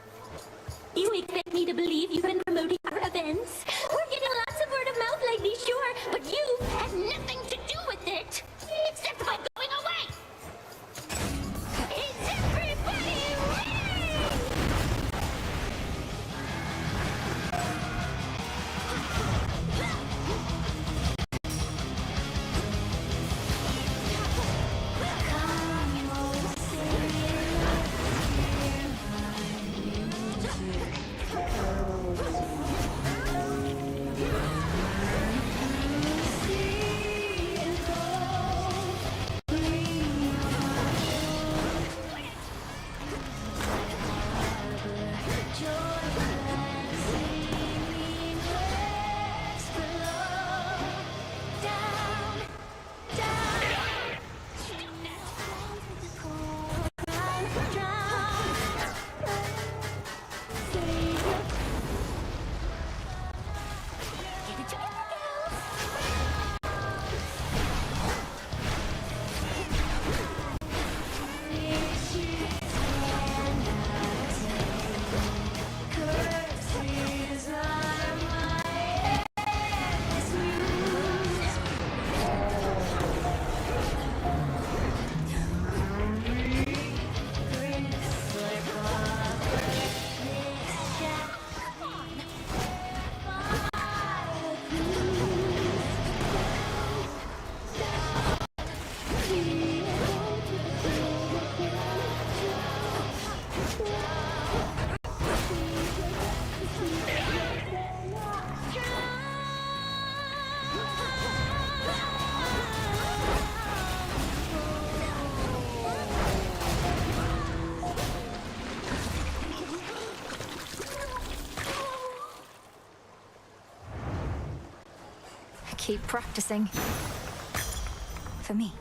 Speaker 14: You expect me to believe you've been promoting our events? We're getting lots of word of mouth lately, sure, but you had nothing to do with it, except by going away. Is everybody ready?
Speaker 11: Keep practicing. For me.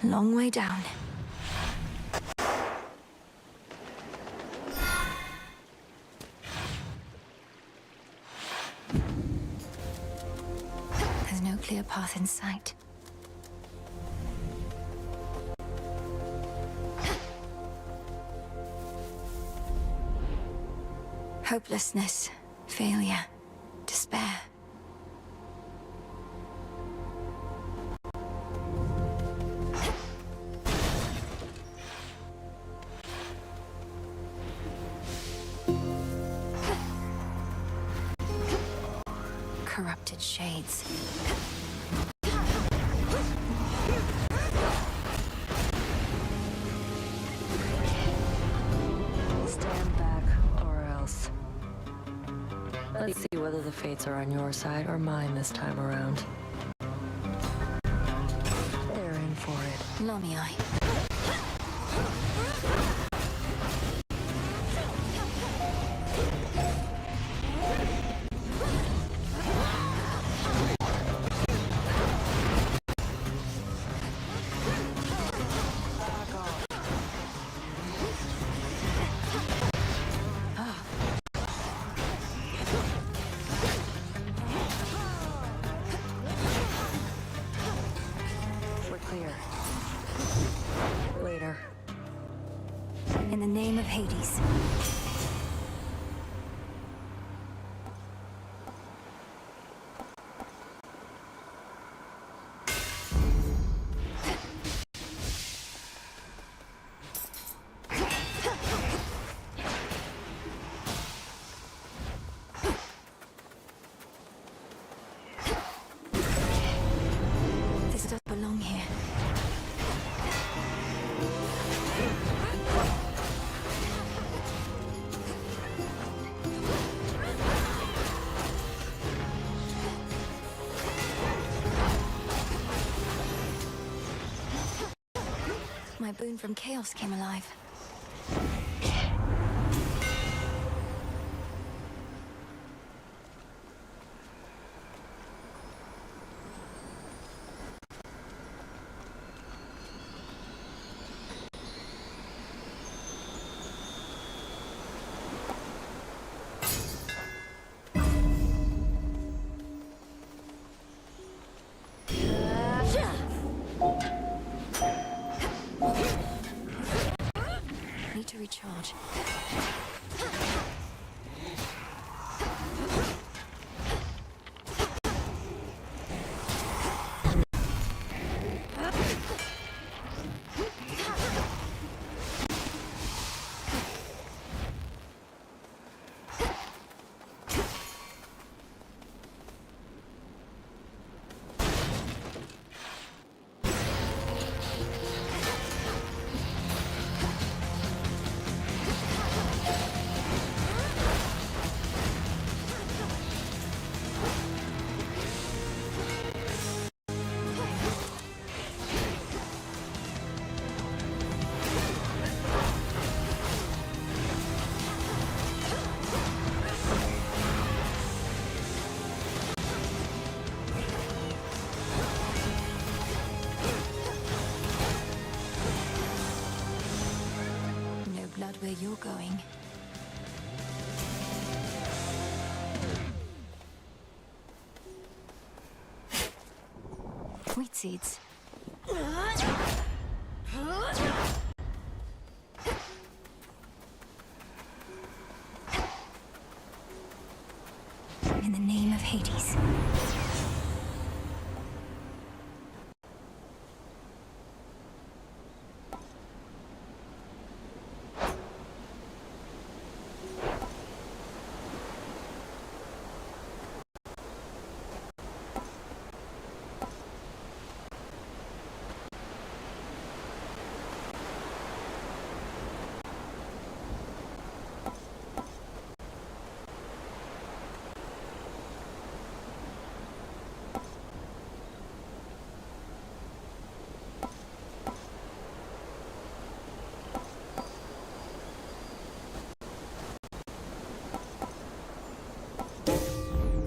Speaker 11: Long way down. There's no clear path in sight. Hopelessness, failure, despair. Corrupted shades.
Speaker 17: Stand back, or else. Let's see whether the fates are on your side or mine this time around. They're in for it.
Speaker 11: Lomiai. In the name of Hades. boon from chaos came alive. Need to recharge. Where you're going. Wheat seeds. In the name of Hades.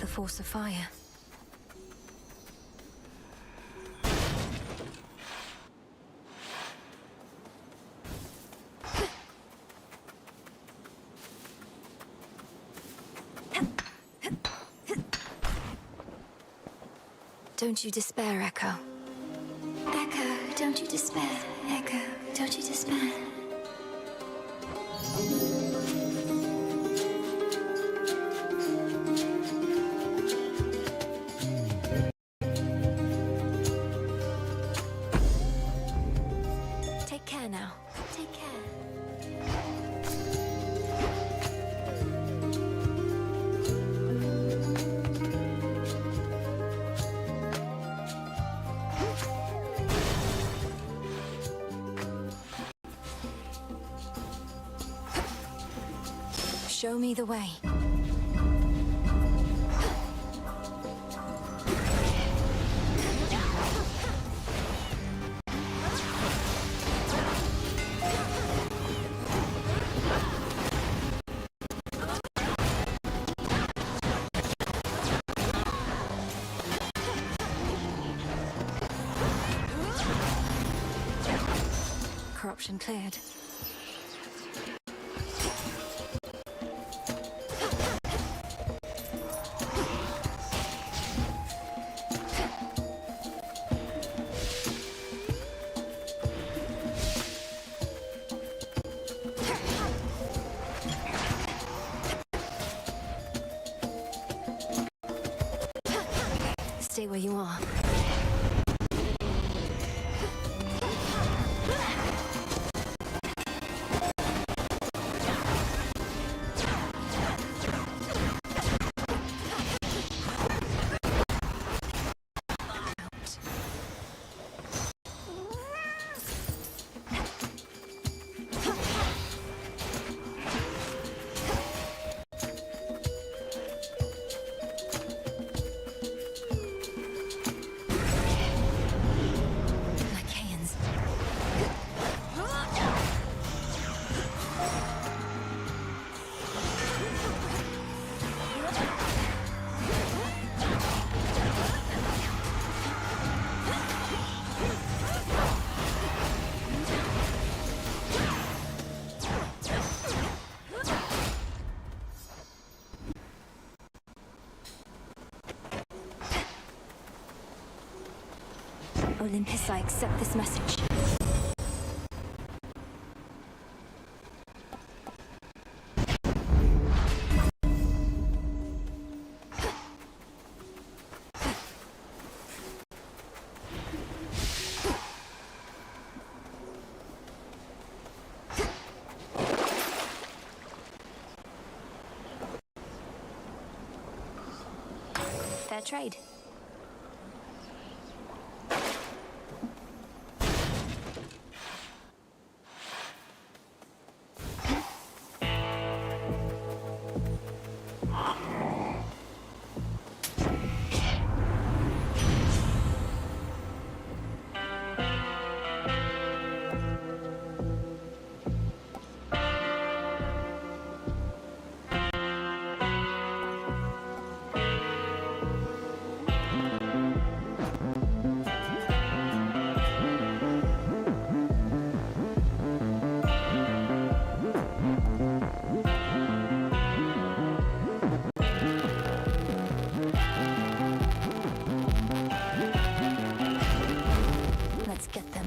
Speaker 11: Force of fire. Don't you despair, Echo. Echo, don't you despair. Echo, don't you despair. Take care now. Take care. Show me the way. Corruption cleared. Stay where you are. Olympus, I accept this message. Fair trade.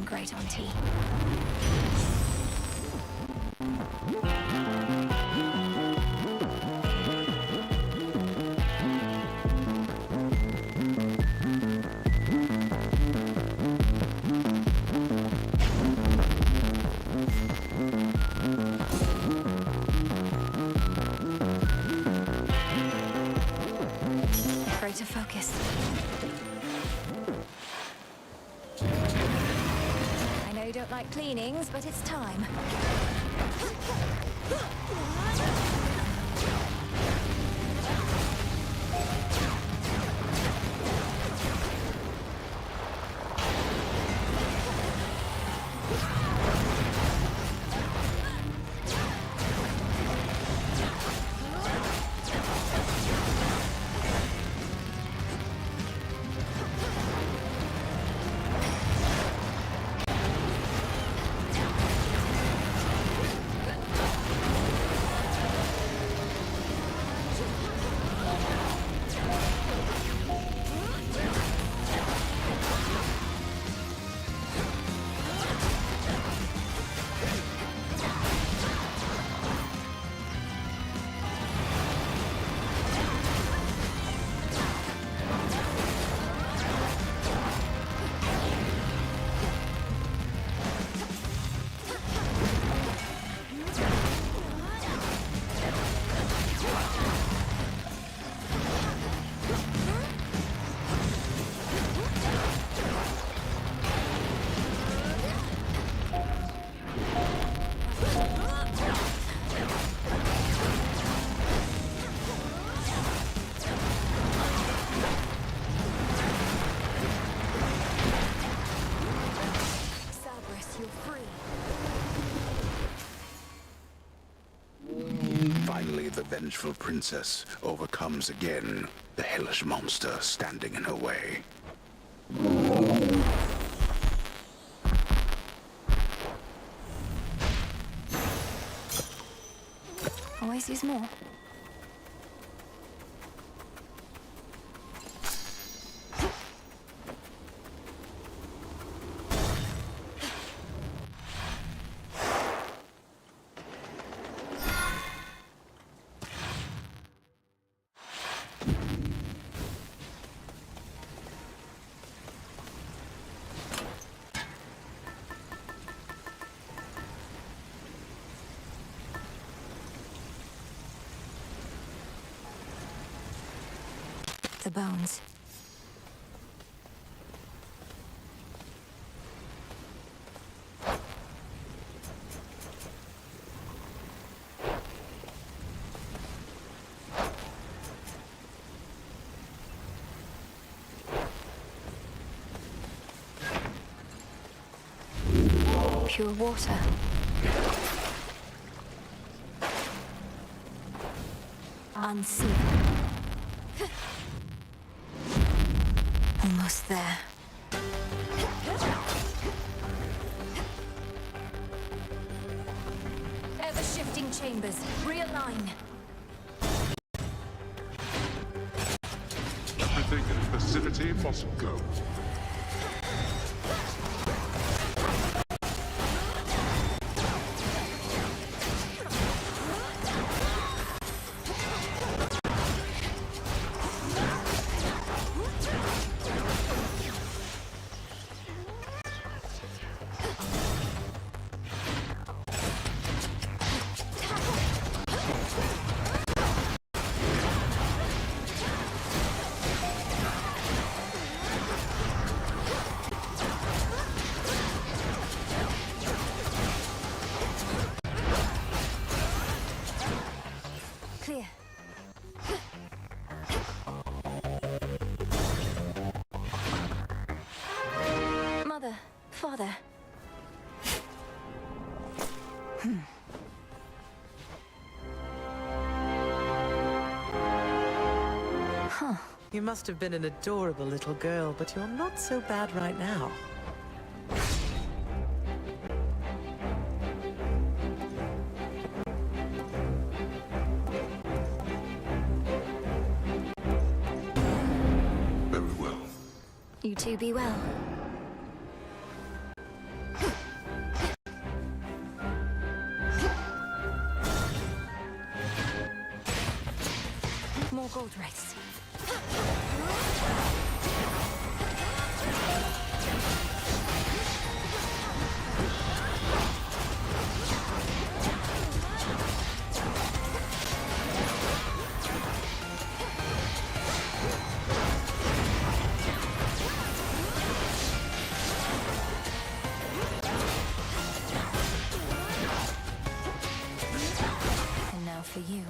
Speaker 11: Great auntie. Greater focus. You don't like cleanings, but it's time.
Speaker 12: Finally, the vengeful princess overcomes again the hellish monster standing in her way.
Speaker 11: Always use more. The bones. Pure water. Unseen. Almost there. Ever-shifting chambers. Realign.
Speaker 19: Everything in passivity must go.
Speaker 11: Father.
Speaker 19: Huh. You must have been an adorable little girl, but you're not so bad right now.
Speaker 12: Very well.
Speaker 11: You two be well. More gold race. And now for you.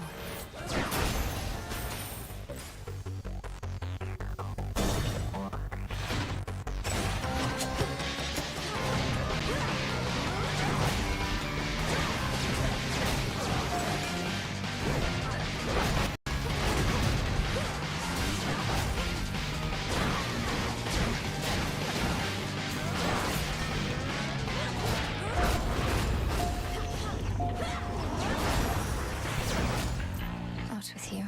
Speaker 11: Out with you.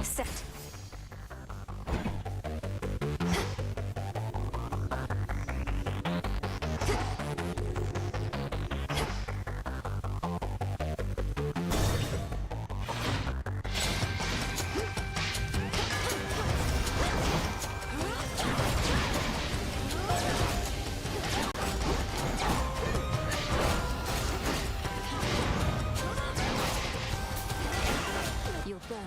Speaker 11: Set. You'll burn.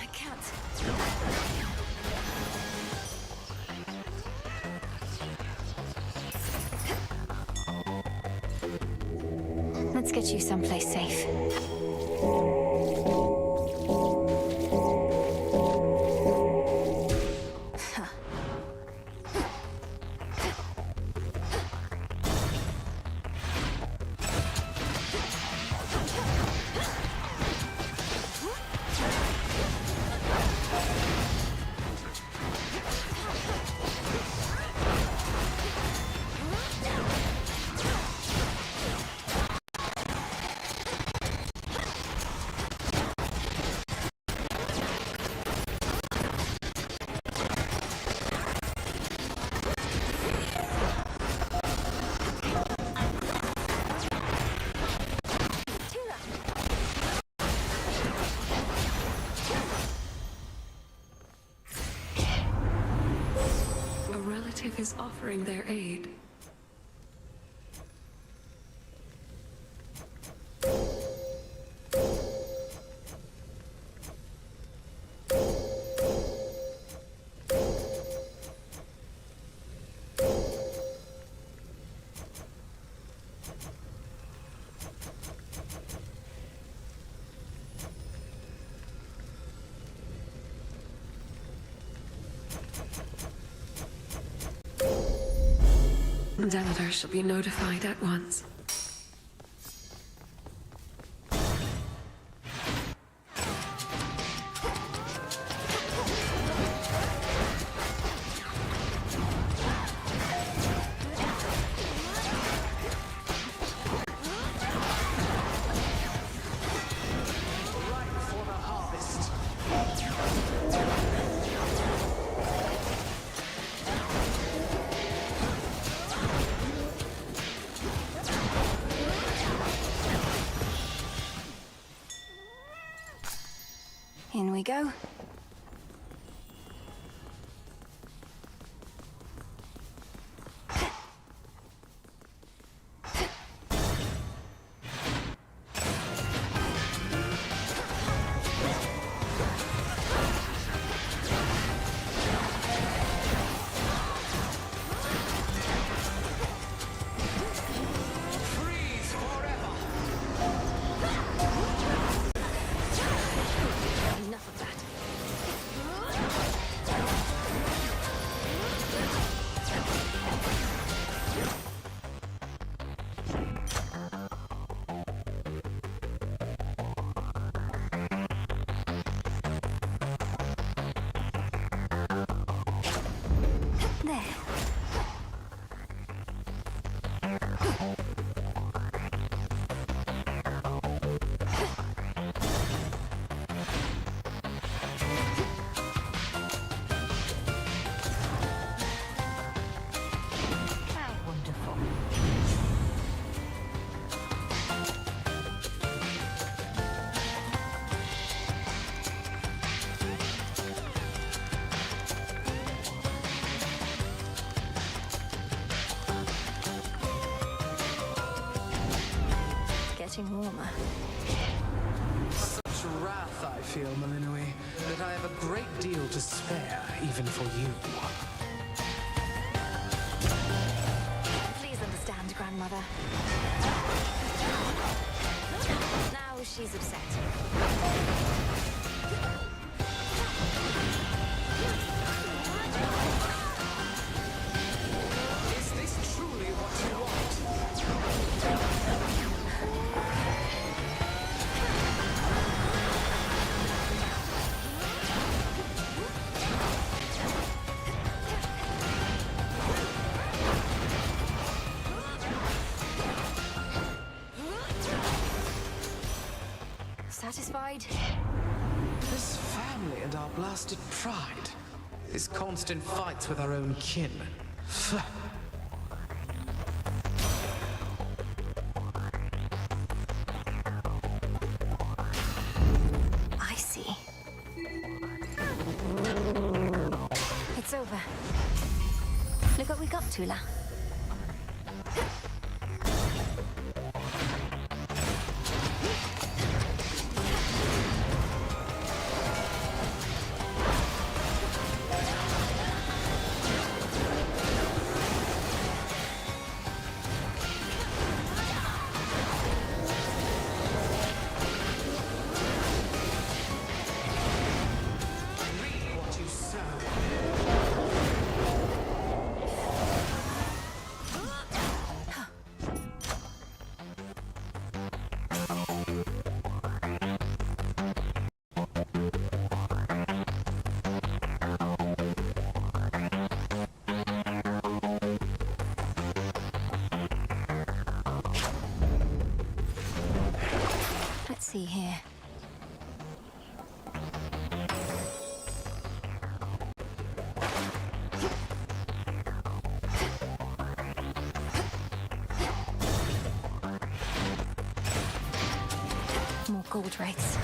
Speaker 11: I can't. Let's get you someplace safe. Huh.
Speaker 13: A relative is offering their aid. Denethor shall be notified at once.
Speaker 11: In we go. getting warmer.
Speaker 13: Such wrath I feel, Malinui, that I have a great deal to spare, even for you.
Speaker 11: Please understand, Grandmother. Now she's upset.
Speaker 13: Is this truly what you want?
Speaker 11: Satisfied?
Speaker 13: This family and our blasted pride. These constant fights with our own kin.
Speaker 11: I see. It's over. Look what we got, Tula. Let's see here. More gold wraiths.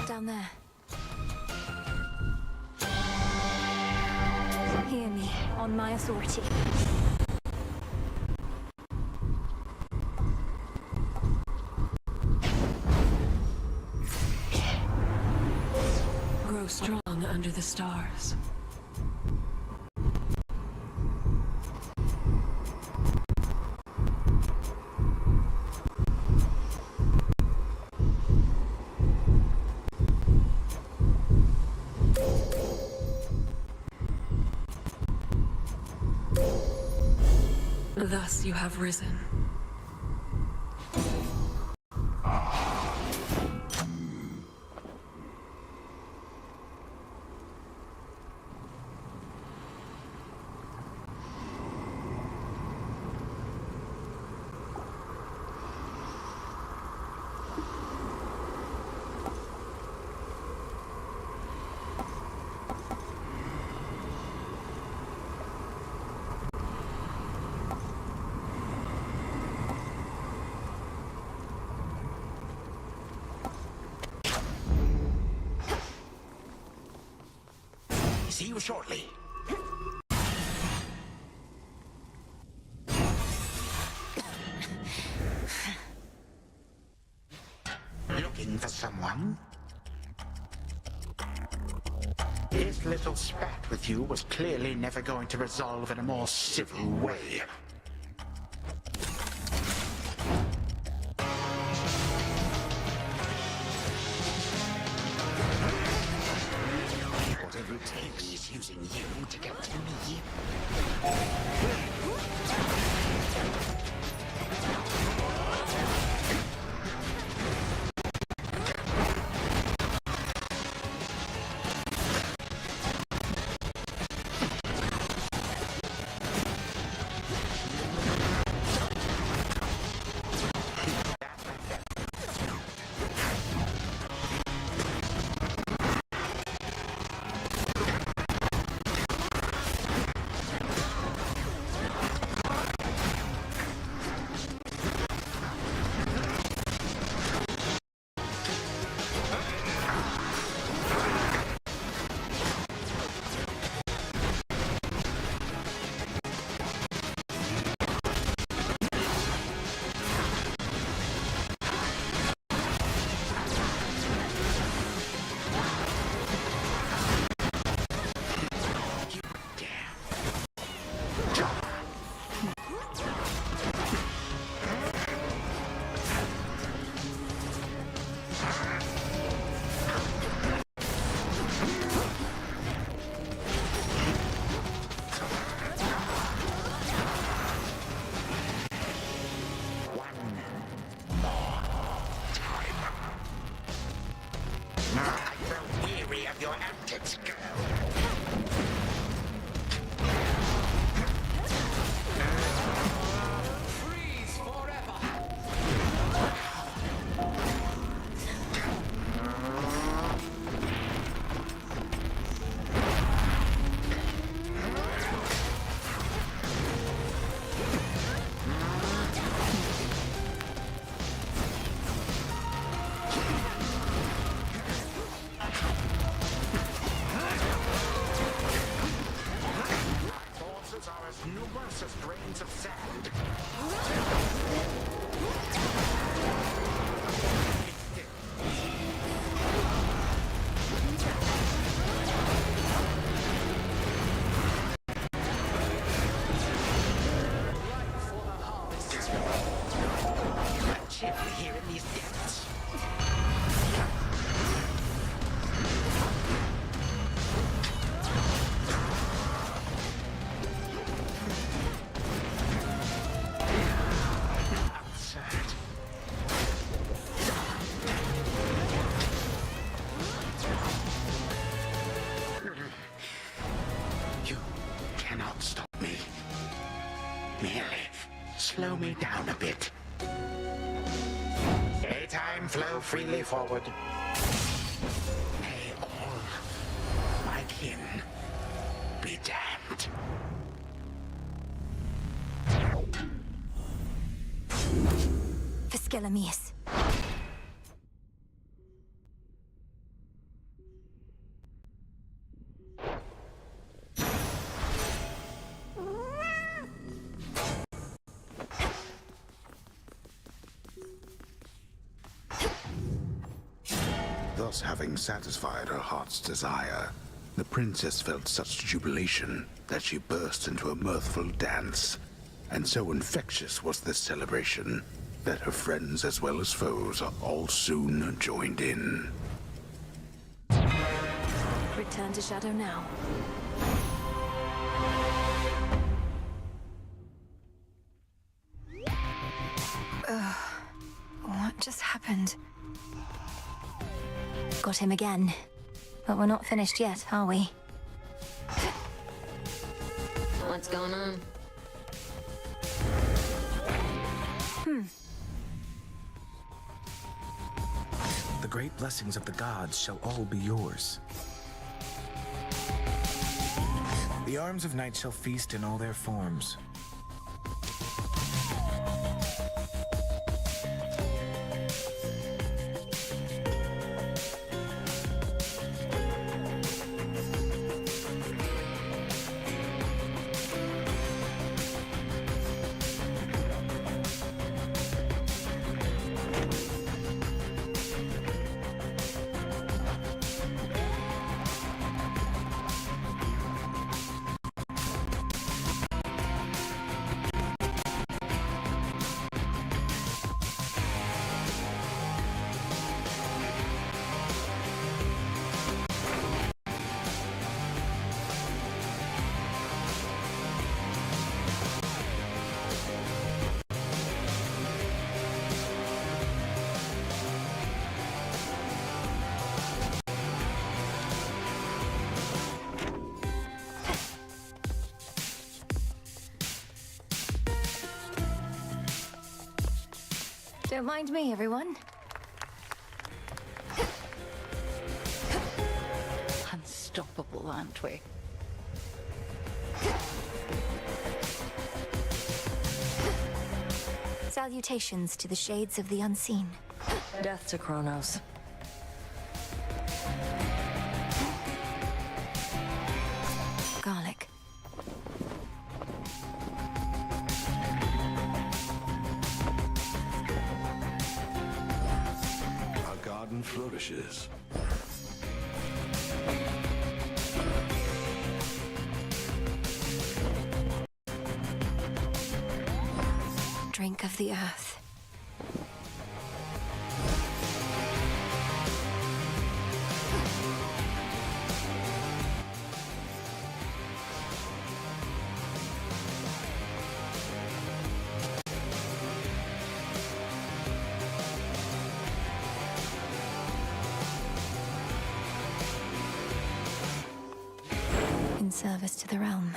Speaker 11: Down there. Hear me, on my authority.
Speaker 13: Grow strong under the stars. Thus you have risen.
Speaker 10: See you shortly. Looking for someone? His little spat with you was clearly never going to resolve in a more civil way. whatever it takes. He's using you to get to me. Your antics, girl.
Speaker 1: Freeze forever.
Speaker 10: Are as numerous as grains of sand. Chilly here in these depths. You cannot stop me. Merely slow me down a bit. Daytime flow freely forward. May all my kin be damned.
Speaker 11: Vescelamies.
Speaker 12: Thus, having satisfied her heart's desire, the princess felt such jubilation that she burst into a mirthful dance. And so infectious was this celebration that her friends as well as foes all soon joined in.
Speaker 11: Return to Shadow now. What just happened? Got him again. But we're not finished yet, are we?
Speaker 14: What's going on?
Speaker 20: The great blessings of the gods shall all be yours. The arms of night shall feast in all their forms.
Speaker 11: Don't mind me, everyone.
Speaker 16: Unstoppable, aren't we?
Speaker 11: Salutations to the shades of the unseen.
Speaker 17: Death to Kronos.
Speaker 11: Garlic.
Speaker 18: Our garden flourishes.
Speaker 11: Drink of the earth. In service to the realm.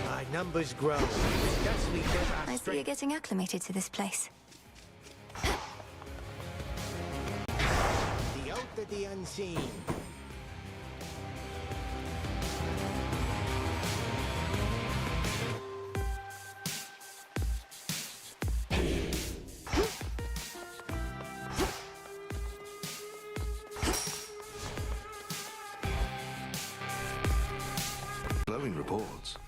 Speaker 21: Our numbers grow. Thus we get our
Speaker 11: I see you're getting acclimated to this place.
Speaker 21: The oath of the unseen.
Speaker 18: Glowing reports.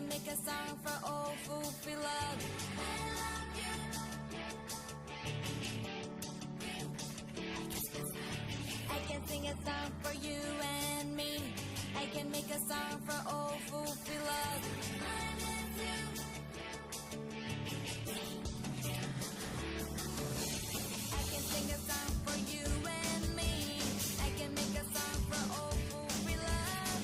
Speaker 6: can make a song for all who feel love. I can sing a song for you and me. I can make a song for all who feel love. I miss you. I can sing a song for you and me. I can make a song for all who feel love.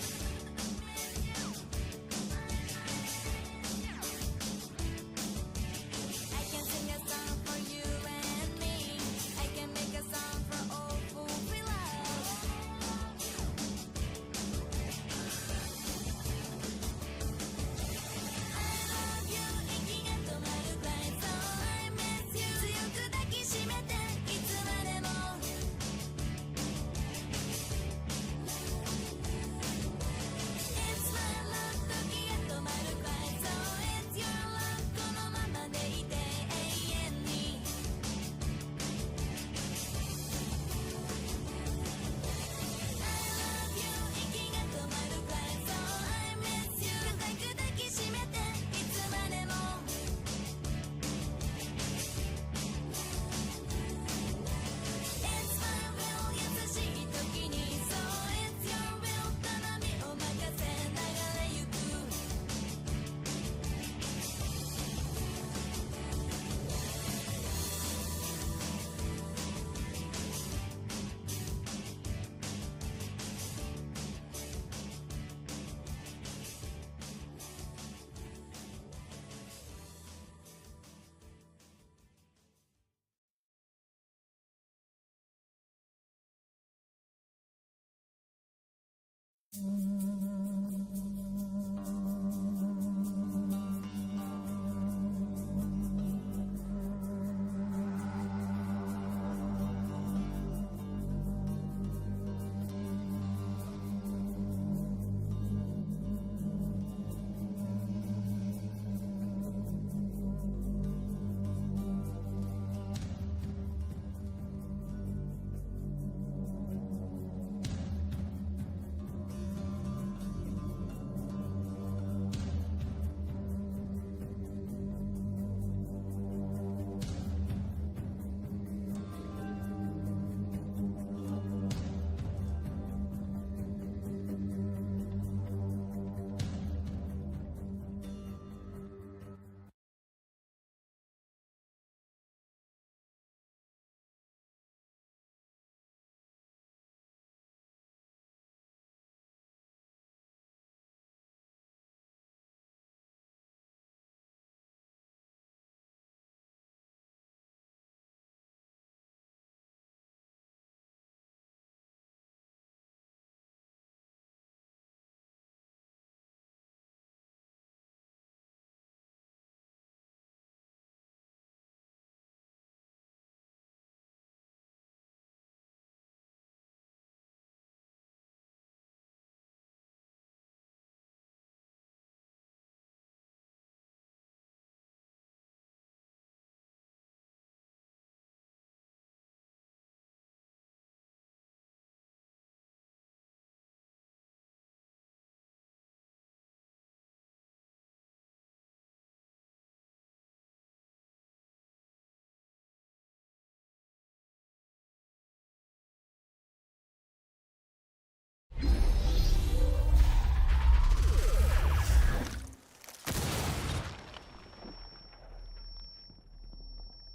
Speaker 6: I can sing a song for you and me. I can make a song for all who feel love.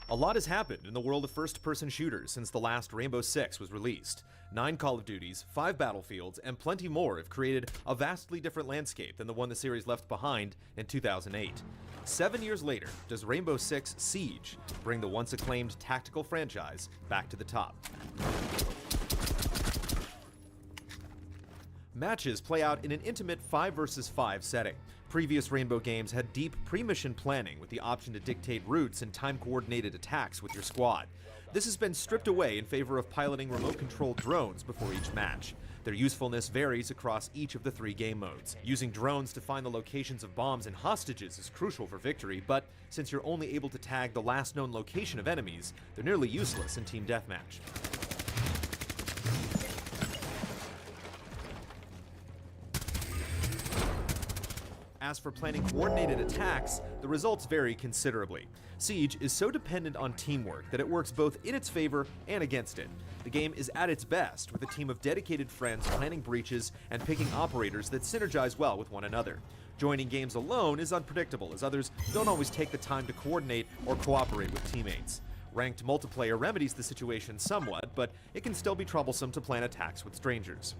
Speaker 22: A lot has happened in the world of first-person shooters since the last Rainbow Six was released. 9 Call of Duties, 5 Battlefields, and plenty more have created a vastly different landscape than the one the series left behind in 2008. 7 years later, does Rainbow Six Siege bring the once acclaimed tactical franchise back to the top? Matches play out in an intimate 5 versus 5 setting. Previous Rainbow games had deep pre-mission planning with the option to dictate routes and time-coordinated attacks with your squad. This has been stripped away in favor of piloting remote-controlled drones before each match. Their usefulness varies across each of the 3 game modes. Using drones to find the locations of bombs and hostages is crucial for victory, but since you're only able to tag the last known location of enemies, they're nearly useless in Team Deathmatch. As for planning coordinated attacks, the results vary considerably. Siege is so dependent on teamwork that it works both in its favor and against it. The game is at its best with a team of dedicated friends planning breaches and picking operators that synergize well with one another. Joining games alone is unpredictable, as others don't always take the time to coordinate or cooperate with teammates. Ranked multiplayer remedies the situation somewhat, but it can still be troublesome to plan attacks with strangers.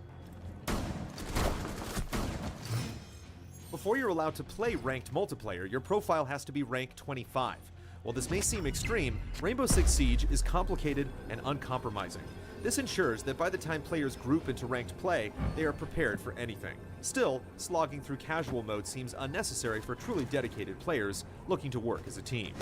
Speaker 22: Before you're allowed to play ranked multiplayer, your profile has to be rank 25. While this may seem extreme, Rainbow Six Siege is complicated and uncompromising. This ensures that by the time players group into ranked play, they are prepared for anything. Still, slogging through casual mode seems unnecessary for truly dedicated players looking to work as a team.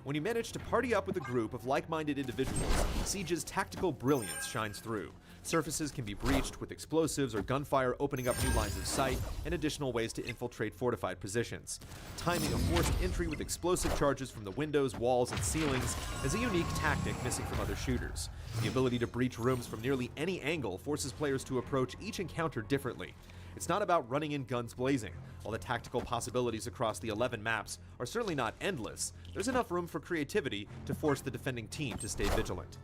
Speaker 22: When you manage to party up with a group of like-minded individuals, Siege's tactical brilliance shines through. Surfaces can be breached with explosives or gunfire, opening up new lines of sight and additional ways to infiltrate fortified positions. Timing a forced entry with explosive charges from the windows, walls, and ceilings is a unique tactic missing from other shooters. The ability to breach rooms from nearly any angle forces players to approach each encounter differently. It's not about running in guns blazing. While the tactical possibilities across the 11 maps are certainly not endless, there's enough room for creativity to force the defending team to stay vigilant.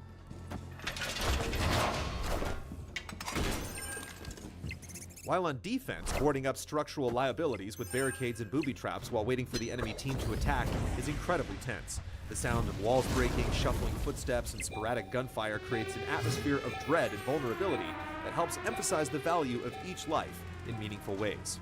Speaker 22: While on defense, boarding up structural liabilities with barricades and booby traps while waiting for the enemy team to attack is incredibly tense. The sound of walls breaking, shuffling footsteps, and sporadic gunfire creates an atmosphere of dread and vulnerability that helps emphasize the value of each life in meaningful ways.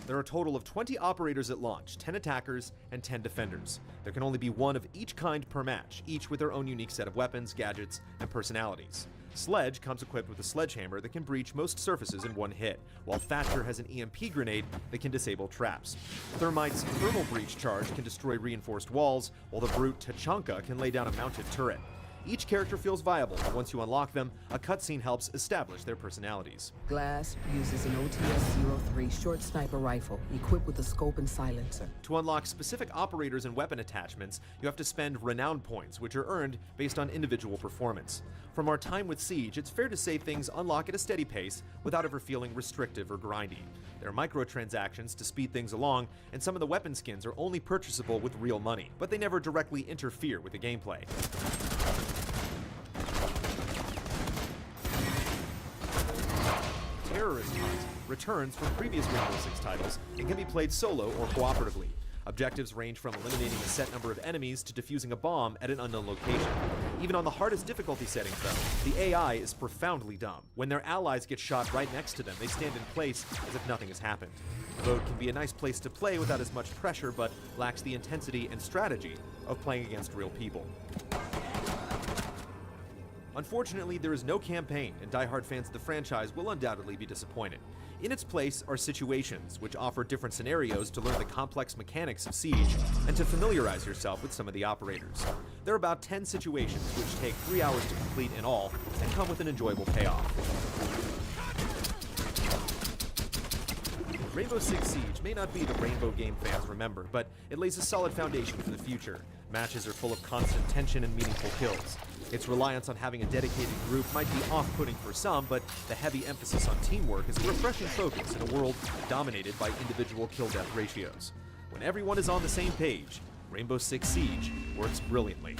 Speaker 22: There are a total of 20 operators at launch, 10 attackers, and 10 defenders. There can only be one of each kind per match, each with their own unique set of weapons, gadgets, and personalities. Sledge comes equipped with a sledgehammer that can breach most surfaces in one hit, while Thatcher has an EMP grenade that can disable traps. Thermite's thermal breach charge can destroy reinforced walls, while the brute Tachanka can lay down a mounted turret. Each character feels viable, but once you unlock them, a cutscene helps establish their personalities.
Speaker 7: Glass uses an OTS-03 short sniper rifle, equipped with a scope and silencer.
Speaker 22: To unlock specific operators and weapon attachments, you have to spend renown points, which are earned based on individual performance. From our time with Siege, it's fair to say things unlock at a steady pace without ever feeling restrictive or grindy. There are microtransactions to speed things along, and some of the weapon skins are only purchasable with real money, but they never directly interfere with the gameplay. Terrorist Hunt returns from previous Rainbow Six titles and can be played solo or cooperatively. Objectives range from eliminating a set number of enemies to defusing a bomb at an unknown location. Even on the hardest difficulty settings, though, the AI is profoundly dumb. When their allies get shot right next to them, they stand in place as if nothing has happened. The mode can be a nice place to play without as much pressure, but lacks the intensity and strategy of playing against real people. Unfortunately, there is no campaign, and die-hard fans of the franchise will undoubtedly be disappointed. In its place are situations, which offer different scenarios to learn the complex mechanics of Siege and to familiarize yourself with some of the operators. There are about 10 situations, which take 3 hours to complete in all, and come with an enjoyable payoff. Rainbow Six Siege may not be the Rainbow game fans remember, but it lays a solid foundation for the future. Matches are full of constant tension and meaningful kills. Its reliance on having a dedicated group might be off-putting for some, but the heavy emphasis on teamwork is a refreshing focus in a world dominated by individual kill-death ratios. When everyone is on the same page, Rainbow Six Siege works brilliantly.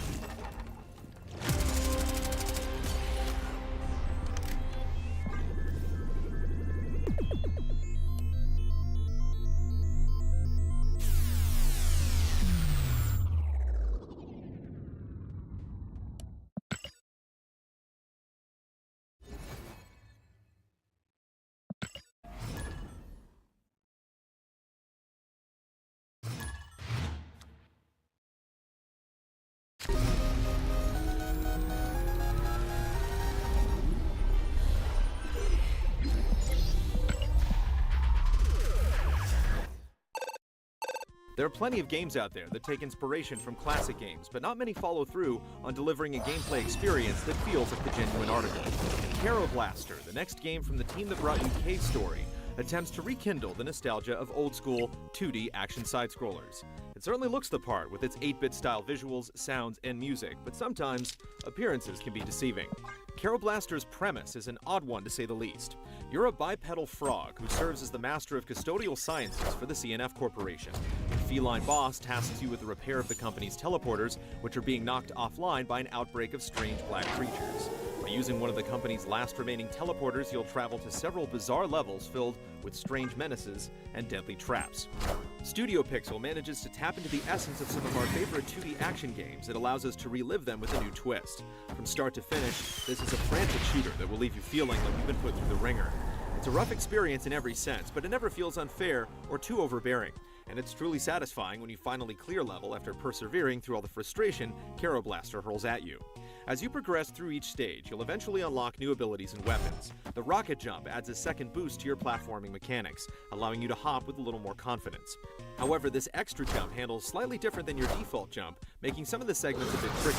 Speaker 22: There are plenty of games out there that take inspiration from classic games, but not many follow through on delivering a gameplay experience that feels like the genuine article. Caro Blaster, the next game from the team that brought you Cave Story, attempts to rekindle the nostalgia of old-school 2D action side-scrollers. It certainly looks the part with its 8-bit style visuals, sounds, and music, but sometimes appearances can be deceiving. Carol Blaster's premise is an odd one to say the least. You're a bipedal frog who serves as the master of custodial sciences for the CNF Corporation. The feline boss tasks you with the repair of the company's teleporters, which are being knocked offline by an outbreak of strange black creatures. By using one of the company's last remaining teleporters, you'll travel to several bizarre levels filled with strange menaces and deadly traps. Studio Pixel manages to tap into the essence of some of our favorite 2D action games. It allows us to relive them with a new twist. From start to finish, this is a frantic shooter that will leave you feeling like you've been put through the ringer. It's a rough experience in every sense, but it never feels unfair or too overbearing. And it's truly satisfying when you finally clear level after persevering through all the frustration Carol Blaster hurls at you. As you progress through each stage, you'll eventually unlock new abilities and weapons. The rocket jump adds a second boost to your platforming mechanics, allowing you to hop with a little more confidence. However, this extra jump handles slightly different than your default jump, making some of the segments a bit tricky.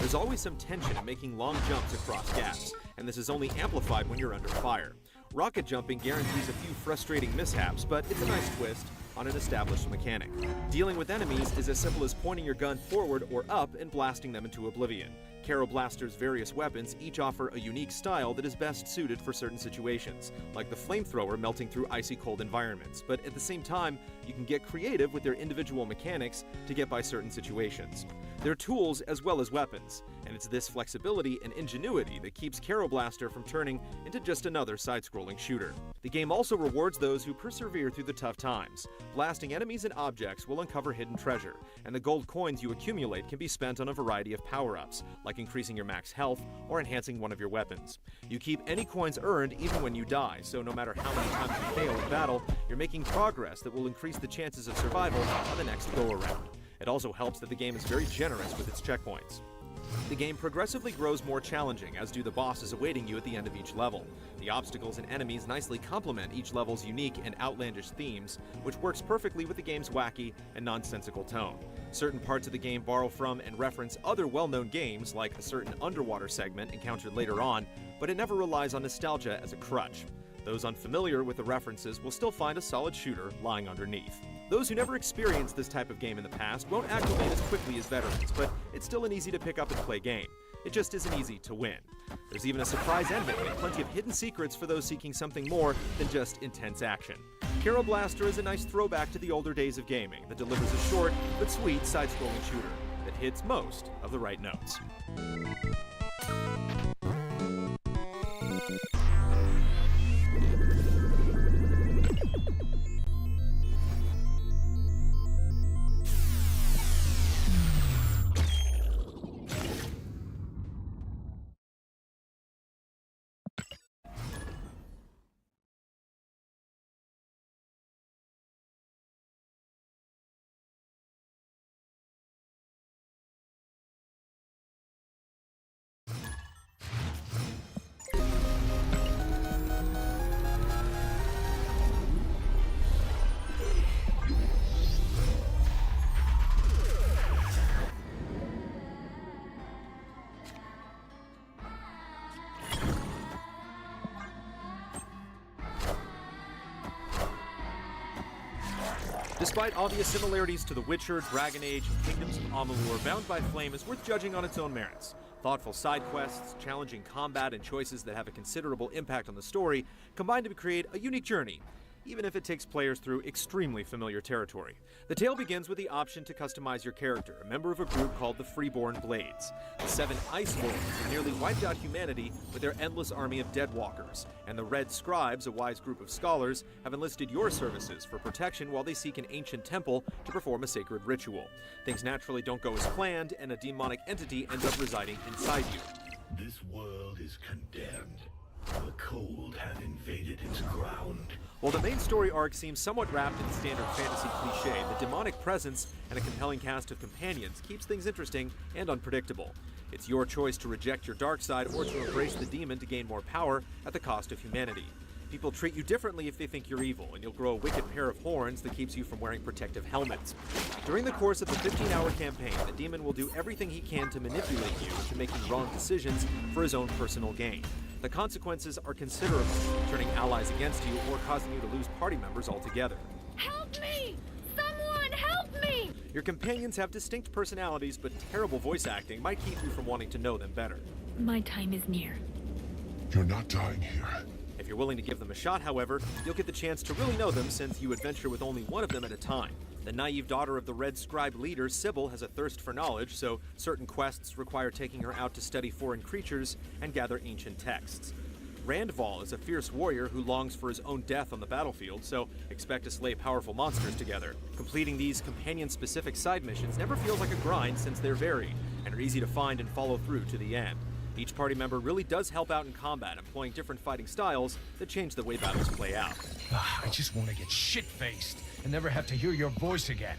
Speaker 22: There's always some tension in making long jumps across gaps, and this is only amplified when you're under fire. Rocket jumping guarantees a few frustrating mishaps, but it's a nice twist on an established mechanic. Dealing with enemies is as simple as pointing your gun forward or up and blasting them into oblivion. Carol Blaster's various weapons each offer a unique style that is best suited for certain situations, like the flamethrower melting through icy cold environments, but at the same time, you can get creative with their individual mechanics to get by certain situations. They're tools as well as weapons, and it's this flexibility and ingenuity that keeps Carol Blaster from turning into just another side-scrolling shooter. The game also rewards those who persevere through the tough times. Blasting enemies and objects will uncover hidden treasure, and the gold coins you accumulate can be spent on a variety of power-ups, like increasing your max health or enhancing one of your weapons. You keep any coins earned even when you die, so no matter how many times you fail in battle, you're making progress that will increase the chances of survival on the next go-around. It also helps that the game is very generous with its checkpoints. The game progressively grows more challenging, as do the bosses awaiting you at the end of each level. The obstacles and enemies nicely complement each level's unique and outlandish themes, which works perfectly with the game's wacky and nonsensical tone. Certain parts of the game borrow from and reference other well-known games, like a certain underwater segment encountered later on, but it never relies on nostalgia as a crutch. Those unfamiliar with the references will still find a solid shooter lying underneath. Those who never experienced this type of game in the past won't acclimate as quickly as veterans, but it's still an easy to pick up and play game. It just isn't easy to win. There's even a surprise ending and plenty of hidden secrets for those seeking something more than just intense action. Carol Blaster is a nice throwback to the older days of gaming that delivers a short but sweet side-scrolling shooter that hits most of the right notes. Despite obvious similarities to The Witcher, Dragon Age, and Kingdoms of Amalur, Bound by Flame is worth judging on its own merits. Thoughtful side quests, challenging combat, and choices that have a considerable impact on the story combine to create a unique journey, even if it takes players through extremely familiar territory. The tale begins with the option to customize your character, a member of a group called the Freeborn Blades. The 7 Ice Wolves have nearly wiped out humanity with their endless army of Deadwalkers, and the Red Scribes, a wise group of scholars, have enlisted your services for protection while they seek an ancient temple to perform a sacred ritual. Things naturally don't go as planned, and a demonic entity ends up residing inside you.
Speaker 2: This world is condemned. The cold hath invaded its ground.
Speaker 22: While the main story arc seems somewhat wrapped in standard fantasy cliché, the demonic presence and a compelling cast of companions keeps things interesting and unpredictable. It's your choice to reject your dark side or to embrace the demon to gain more power at the cost of humanity. People treat you differently if they think you're evil, and you'll grow a wicked pair of horns that keeps you from wearing protective helmets. During the course of the 15-hour campaign, the demon will do everything he can to manipulate you into making wrong decisions for his own personal gain. The consequences are considerable, turning allies against you or causing you to lose party members altogether.
Speaker 14: Help me! Someone help me!
Speaker 22: Your companions have distinct personalities, but terrible voice acting might keep you from wanting to know them better.
Speaker 14: My time is near.
Speaker 18: You're not dying here.
Speaker 22: If you're willing to give them a shot, however, you'll get the chance to really know them since you adventure with only one of them at a time. The naive daughter of the Red Scribe leader, Sybil, has a thirst for knowledge, so certain quests require taking her out to study foreign creatures and gather ancient texts. Randval is a fierce warrior who longs for his own death on the battlefield, so expect to slay powerful monsters together. Completing these companion-specific side missions never feels like a grind since they're varied, and are easy to find and follow through to the end. Each party member really does help out in combat, employing different fighting styles that change the way battles play out.
Speaker 20: I just want to get shit-faced and never have to hear your voice again.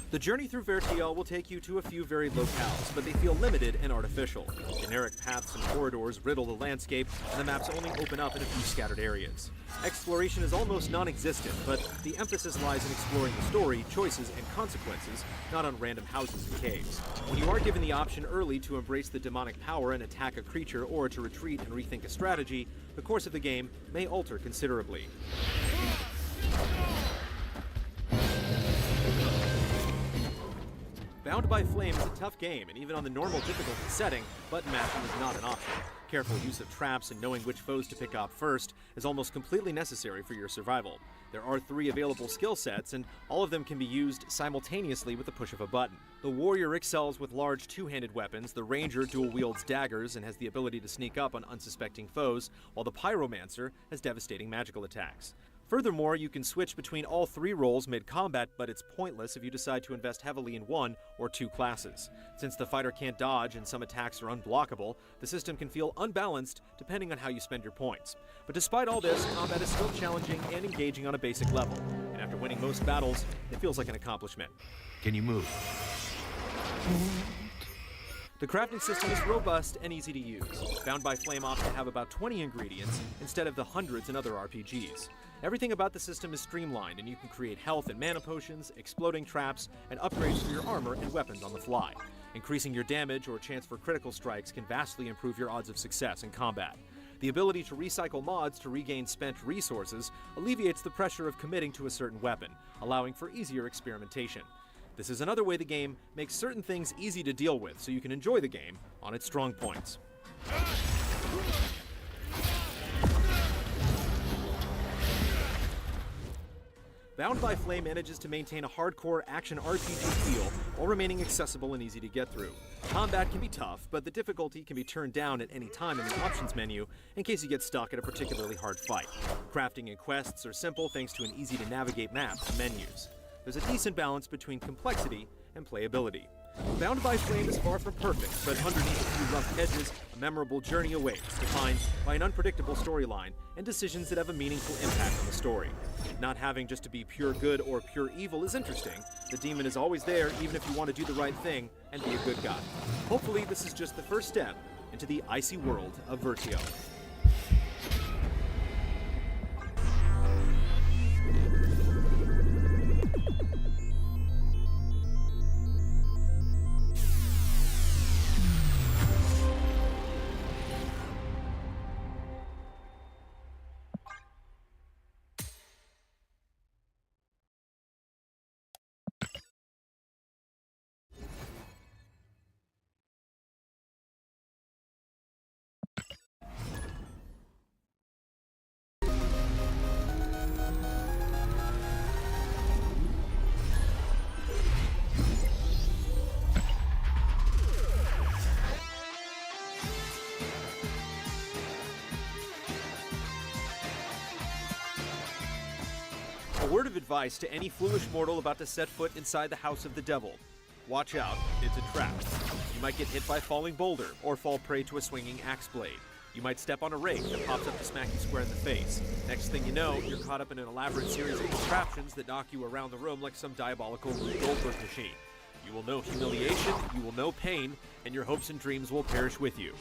Speaker 22: The journey through Vertiel will take you to a few varied locales, but they feel limited and artificial. Generic paths and corridors riddle the landscape, and the maps only open up in a few scattered areas. Exploration is almost non-existent, but the emphasis lies in exploring the story, choices, and consequences, not on random houses and caves. When you are given the option early to embrace the demonic power and attack a creature, or to retreat and rethink a strategy, the course of the game may alter considerably. Bound by Flame is a tough game, and even on the normal difficulty setting, button mashing is not an option. Careful use of traps and knowing which foes to pick off first is almost completely necessary for your survival. There are 3 available skill sets, and all of them can be used simultaneously with the push of a button. The Warrior excels with large two-handed weapons, the Ranger dual-wields daggers and has the ability to sneak up on unsuspecting foes, while the Pyromancer has devastating magical attacks. Furthermore, you can switch between all 3 roles mid-combat, but it's pointless if you decide to invest heavily in 1 or 2 classes. Since the fighter can't dodge and some attacks are unblockable, the system can feel unbalanced depending on how you spend your points. But despite all this, combat is still challenging and engaging on a basic level, and after winning most battles, it feels like an accomplishment.
Speaker 20: Can you move?
Speaker 22: The crafting system is robust and easy to use. Bound by Flame opts to have about 20 ingredients instead of the hundreds in other RPGs. Everything about the system is streamlined, and you can create health and mana potions, exploding traps, and upgrades for your armor and weapons on the fly. Increasing your damage or chance for critical strikes can vastly improve your odds of success in combat. The ability to recycle mods to regain spent resources alleviates the pressure of committing to a certain weapon, allowing for easier experimentation. This is another way the game makes certain things easy to deal with, so you can enjoy the game on its strong points. Bound by Flame manages to maintain a hardcore action RPG feel while remaining accessible and easy to get through. Combat can be tough, but the difficulty can be turned down at any time in the options menu in case you get stuck at a particularly hard fight. Crafting and quests are simple thanks to an easy-to-navigate map and menus. There's a decent balance between complexity and playability. Bound by Flame is far from perfect, but underneath a few rough edges, a memorable journey awaits, defined by an unpredictable storyline and decisions that have a meaningful impact on the story. Not having just to be pure good or pure evil is interesting. The demon is always there, even if you want to do the right thing and be a good guy. Hopefully, this is just the first step into the icy world of Vertiel. A word of advice to any foolish mortal about to set foot inside the house of the devil. Watch out, it's a trap. You might get hit by a falling boulder, or fall prey to a swinging axe blade. You might step on a rake that pops up to smack you square in the face. Next thing you know, you're caught up in an elaborate series of contraptions that knock you around the room like some diabolical Rube Goldberg machine. You will know humiliation, you will know pain, and your hopes and dreams will perish with you.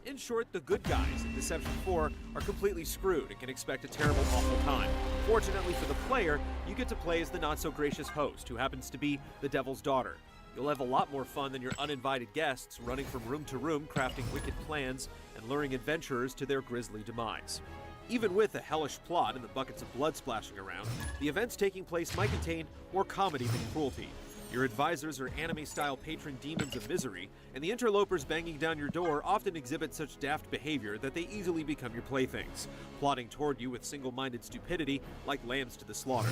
Speaker 22: In short, the good guys in Deception 4 are completely screwed and can expect a terrible, awful time. Fortunately for the player, you get to play as the not-so-gracious host, who happens to be the Devil's Daughter. You'll have a lot more fun than your uninvited guests running from room to room, crafting wicked plans and luring adventurers to their grisly demise. Even with a hellish plot and the buckets of blood splashing around, the events taking place might contain more comedy than cruelty. Your advisors are anime-style patron demons of misery, and the interlopers banging down your door often exhibit such daft behavior that they easily become your playthings, plotting toward you with single-minded stupidity like lambs to the slaughter.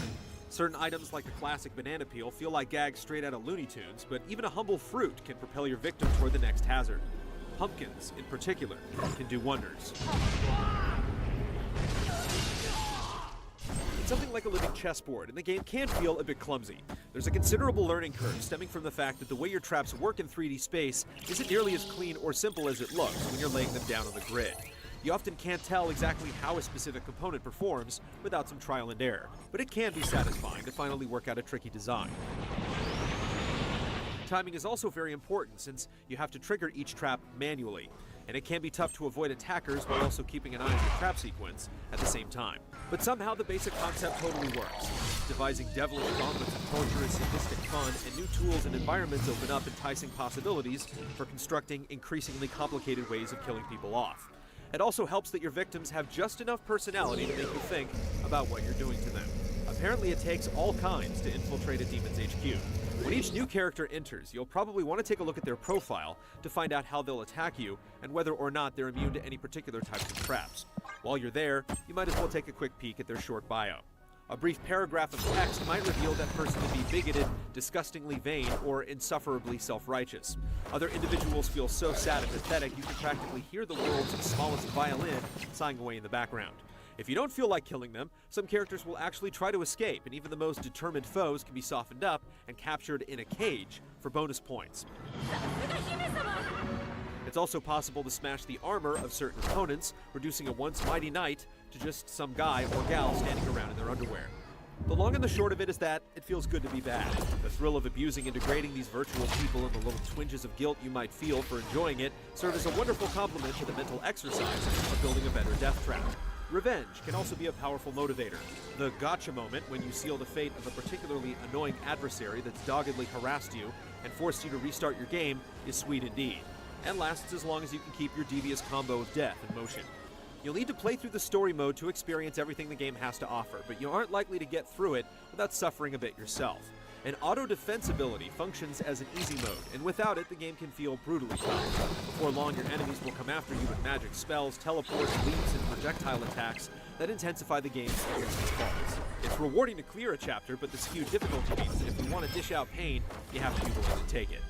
Speaker 22: Certain items like the classic banana peel feel like gags straight out of Looney Tunes, but even a humble fruit can propel your victim toward the next hazard. Pumpkins, in particular, can do wonders. It's something like a living chessboard, and the game can feel a bit clumsy. There's a considerable learning curve stemming from the fact that the way your traps work in 3D space isn't nearly as clean or simple as it looks when you're laying them down on the grid. You often can't tell exactly how a specific component performs without some trial and error, but it can be satisfying to finally work out a tricky design. Timing is also very important since you have to trigger each trap manually, and it can be tough to avoid attackers while also keeping an eye on your trap sequence at the same time. But somehow the basic concept totally works. Devising devilish gauntlets of torturous, sadistic fun, and new tools and environments open up enticing possibilities for constructing increasingly complicated ways of killing people off. It also helps that your victims have just enough personality to make you think about what you're doing to them. Apparently it takes all kinds to infiltrate a demon's HQ. When each new character enters, you'll probably want to take a look at their profile to find out how they'll attack you and whether or not they're immune to any particular types of traps. While you're there, you might as well take a quick peek at their short bio. A brief paragraph of text might reveal that person to be bigoted, disgustingly vain, or insufferably self-righteous. Other individuals feel so sad and pathetic you can practically hear the world's smallest violin sighing away in the background. If you don't feel like killing them, some characters will actually try to escape, and even the most determined foes can be softened up and captured in a cage for bonus points. It's also possible to smash the armor of certain opponents, reducing a once mighty knight to just some guy or gal standing around in their underwear. The long and the short of it is that it feels good to be bad. The thrill of abusing and degrading these virtual people and the little twinges of guilt you might feel for enjoying it serve as a wonderful complement to the mental exercise of building a better death trap. Revenge can also be a powerful motivator. The gotcha moment, when you seal the fate of a particularly annoying adversary that's doggedly harassed you and forced you to restart your game, is sweet indeed, and lasts as long as you can keep your devious combo of death in motion. You'll need to play through the story mode to experience everything the game has to offer, but you aren't likely to get through it without suffering a bit yourself. An auto-defense ability functions as an easy mode, and without it, the game can feel brutally tough. Before long, your enemies will come after you with magic spells, teleports, leaps, and projectile attacks that intensify the game's faults. It's rewarding to clear a chapter, but the skewed difficulty means that if you want to dish out pain, you have to be willing to take it.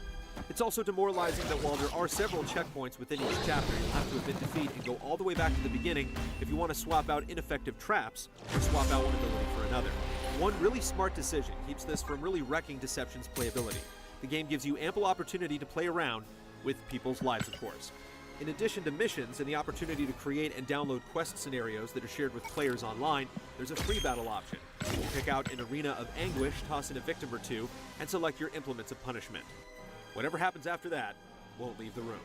Speaker 22: It's also demoralizing that while there are several checkpoints within each chapter, you'll have to admit defeat and go all the way back to the beginning if you want to swap out ineffective traps or swap out one ability for another. One really smart decision keeps this from really wrecking Deception's playability. The game gives you ample opportunity to play around with people's lives, of course. In addition to missions and the opportunity to create and download quest scenarios that are shared with players online, there's a free battle option. You pick out an arena of anguish, toss in a victim or two, and select your implements of punishment. Whatever happens after that won't leave the room.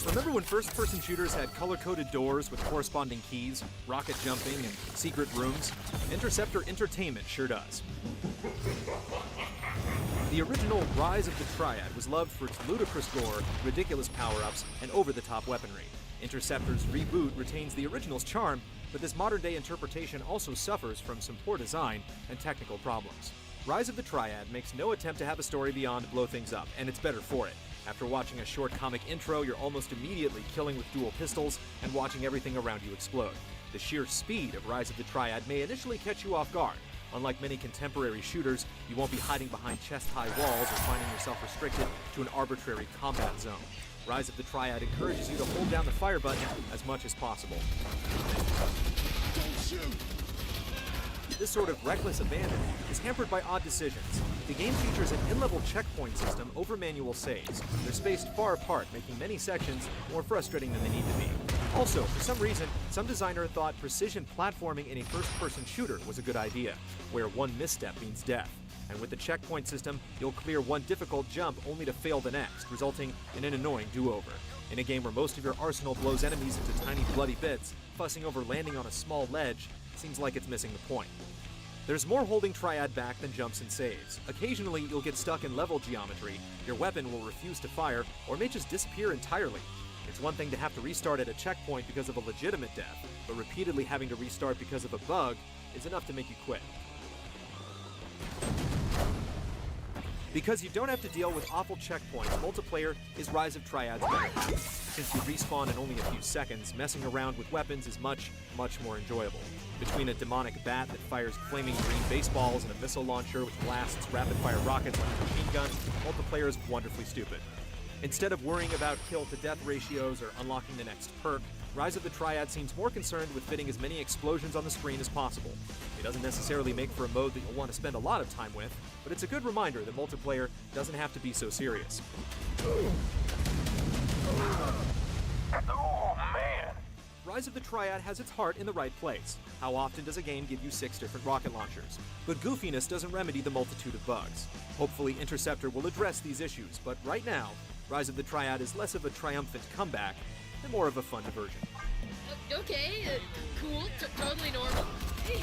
Speaker 22: Remember when first-person shooters had color-coded doors with corresponding keys, rocket jumping, and secret rooms? Interceptor Entertainment sure does. The original Rise of the Triad was loved for its ludicrous gore, ridiculous power-ups, and over-the-top weaponry. Interceptor's reboot retains the original's charm, but this modern-day interpretation also suffers from some poor design and technical problems. Rise of the Triad makes no attempt to have a story beyond blow things up, and it's better for it. After watching a short comic intro, you're almost immediately killing with dual pistols and watching everything around you explode. The sheer speed of Rise of the Triad may initially catch you off guard. Unlike many contemporary shooters, you won't be hiding behind chest-high walls or finding yourself restricted to an arbitrary combat zone. Rise of the Triad encourages you to hold down the fire button as much as possible.
Speaker 12: Don't shoot!
Speaker 22: This sort of reckless abandon is hampered by odd decisions. The game features an in-level checkpoint system over manual saves. They're spaced far apart, making many sections more frustrating than they need to be. Also, for some reason, some designer thought precision platforming in a first-person shooter was a good idea, where one misstep means death. And with the checkpoint system, you'll clear one difficult jump only to fail the next, resulting in an annoying do-over. In a game where most of your arsenal blows enemies into tiny bloody bits, fussing over landing on a small ledge seems like it's missing the point. There's more holding Triad back than jumps and saves. Occasionally, you'll get stuck in level geometry, your weapon will refuse to fire, or may just disappear entirely. It's one thing to have to restart at a checkpoint because of a legitimate death, but repeatedly having to restart because of a bug is enough to make you quit. Because you don't have to deal with awful checkpoints, multiplayer is Rise of Triad's better. Since you respawn in only a few seconds, messing around with weapons is much, much more enjoyable. Between a demonic bat that fires flaming green baseballs and a missile launcher which blasts rapid-fire rockets like a machine gun, multiplayer is wonderfully stupid. Instead of worrying about kill-to-death ratios or unlocking the next perk, Rise of the Triad seems more concerned with fitting as many explosions on the screen as possible. It doesn't necessarily make for a mode that you'll want to spend a lot of time with, but it's a good reminder that multiplayer doesn't have to be so serious.
Speaker 3: Oh, man!
Speaker 22: Rise of the Triad has its heart in the right place. How often does a game give you 6 different rocket launchers? But goofiness doesn't remedy the multitude of bugs. Hopefully Interceptor will address these issues, but right now, Rise of the Triad is less of a triumphant comeback and more of a fun diversion.
Speaker 8: Okay, cool, totally normal. Hey.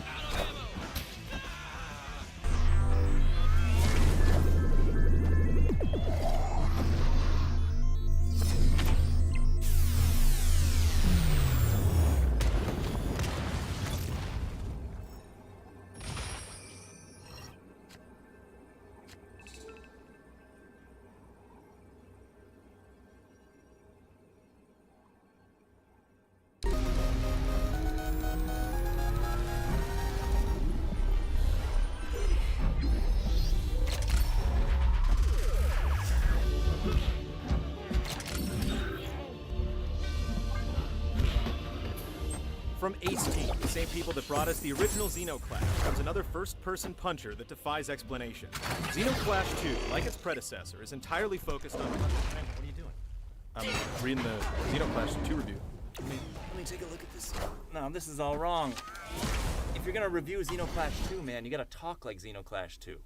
Speaker 8: Out of ammo.
Speaker 22: From Ace Team, the same people that brought us the original Xenoclash, comes another first-person puncher that defies explanation. Xenoclash 2, like its predecessor, is entirely focused on... What are you doing?
Speaker 23: I'm reading the Xenoclash 2 review.
Speaker 24: Let me take a look at this. No, this is all wrong. If you're gonna review Xenoclash 2, man, you gotta talk like Xenoclash 2.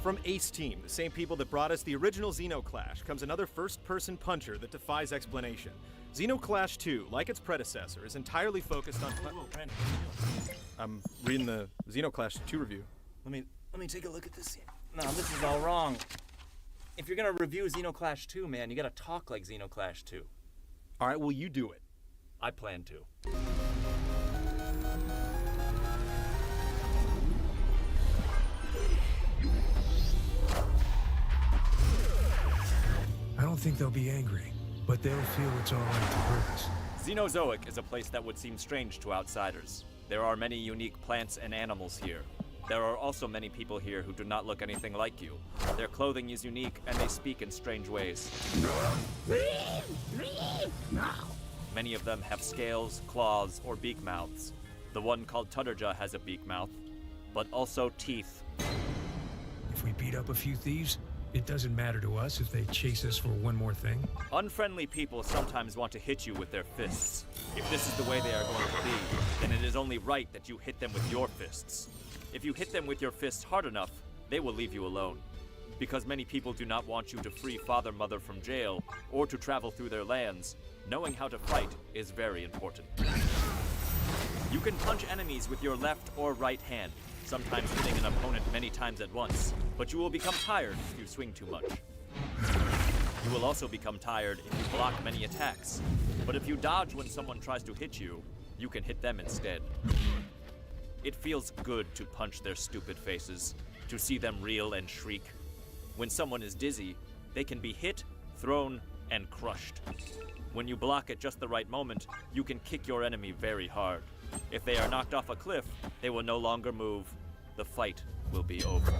Speaker 22: From Ace Team, the same people that brought us the original Xenoclash, comes another first-person puncher that defies explanation. Xenoclash 2, like its predecessor, is entirely focused on...
Speaker 24: Whoa, Brandon, what are you doing?
Speaker 23: I'm reading the Xenoclash 2 review.
Speaker 24: Let me take a look at this. No, this is all wrong. If you're gonna review Xenoclash 2, man, you gotta talk like Xenoclash 2.
Speaker 22: All right, well, you do it.
Speaker 24: I plan to.
Speaker 25: I don't think they'll be angry, but they'll feel it's all right to hurt us.
Speaker 26: Xenozoic is a place that would seem strange to outsiders. There are many unique plants and animals here. There are also many people here who do not look anything like you. Their clothing is unique, and they speak in strange ways. Many of them have scales, claws, or beak mouths. The one called Tutterja has a beak mouth, but also teeth.
Speaker 25: If we beat up a few thieves, it doesn't matter to us if they chase us for one more thing.
Speaker 26: Unfriendly people sometimes want to hit you with their fists. If this is the way they are going to be, then it is only right that you hit them with your fists. If you hit them with your fists hard enough, they will leave you alone. Because many people do not want you to free Father Mother from jail, or to travel through their lands, knowing how to fight is very important. You can punch enemies with your left or right hand, sometimes hitting an opponent many times at once, but you will become tired if you swing too much. You will also become tired if you block many attacks, but if you dodge when someone tries to hit you, you can hit them instead. It feels good to punch their stupid faces, to see them reel and shriek. When someone is dizzy, they can be hit, thrown, and crushed. When you block at just the right moment, you can kick your enemy very hard. If they are knocked off a cliff, they will no longer move. The fight will be over.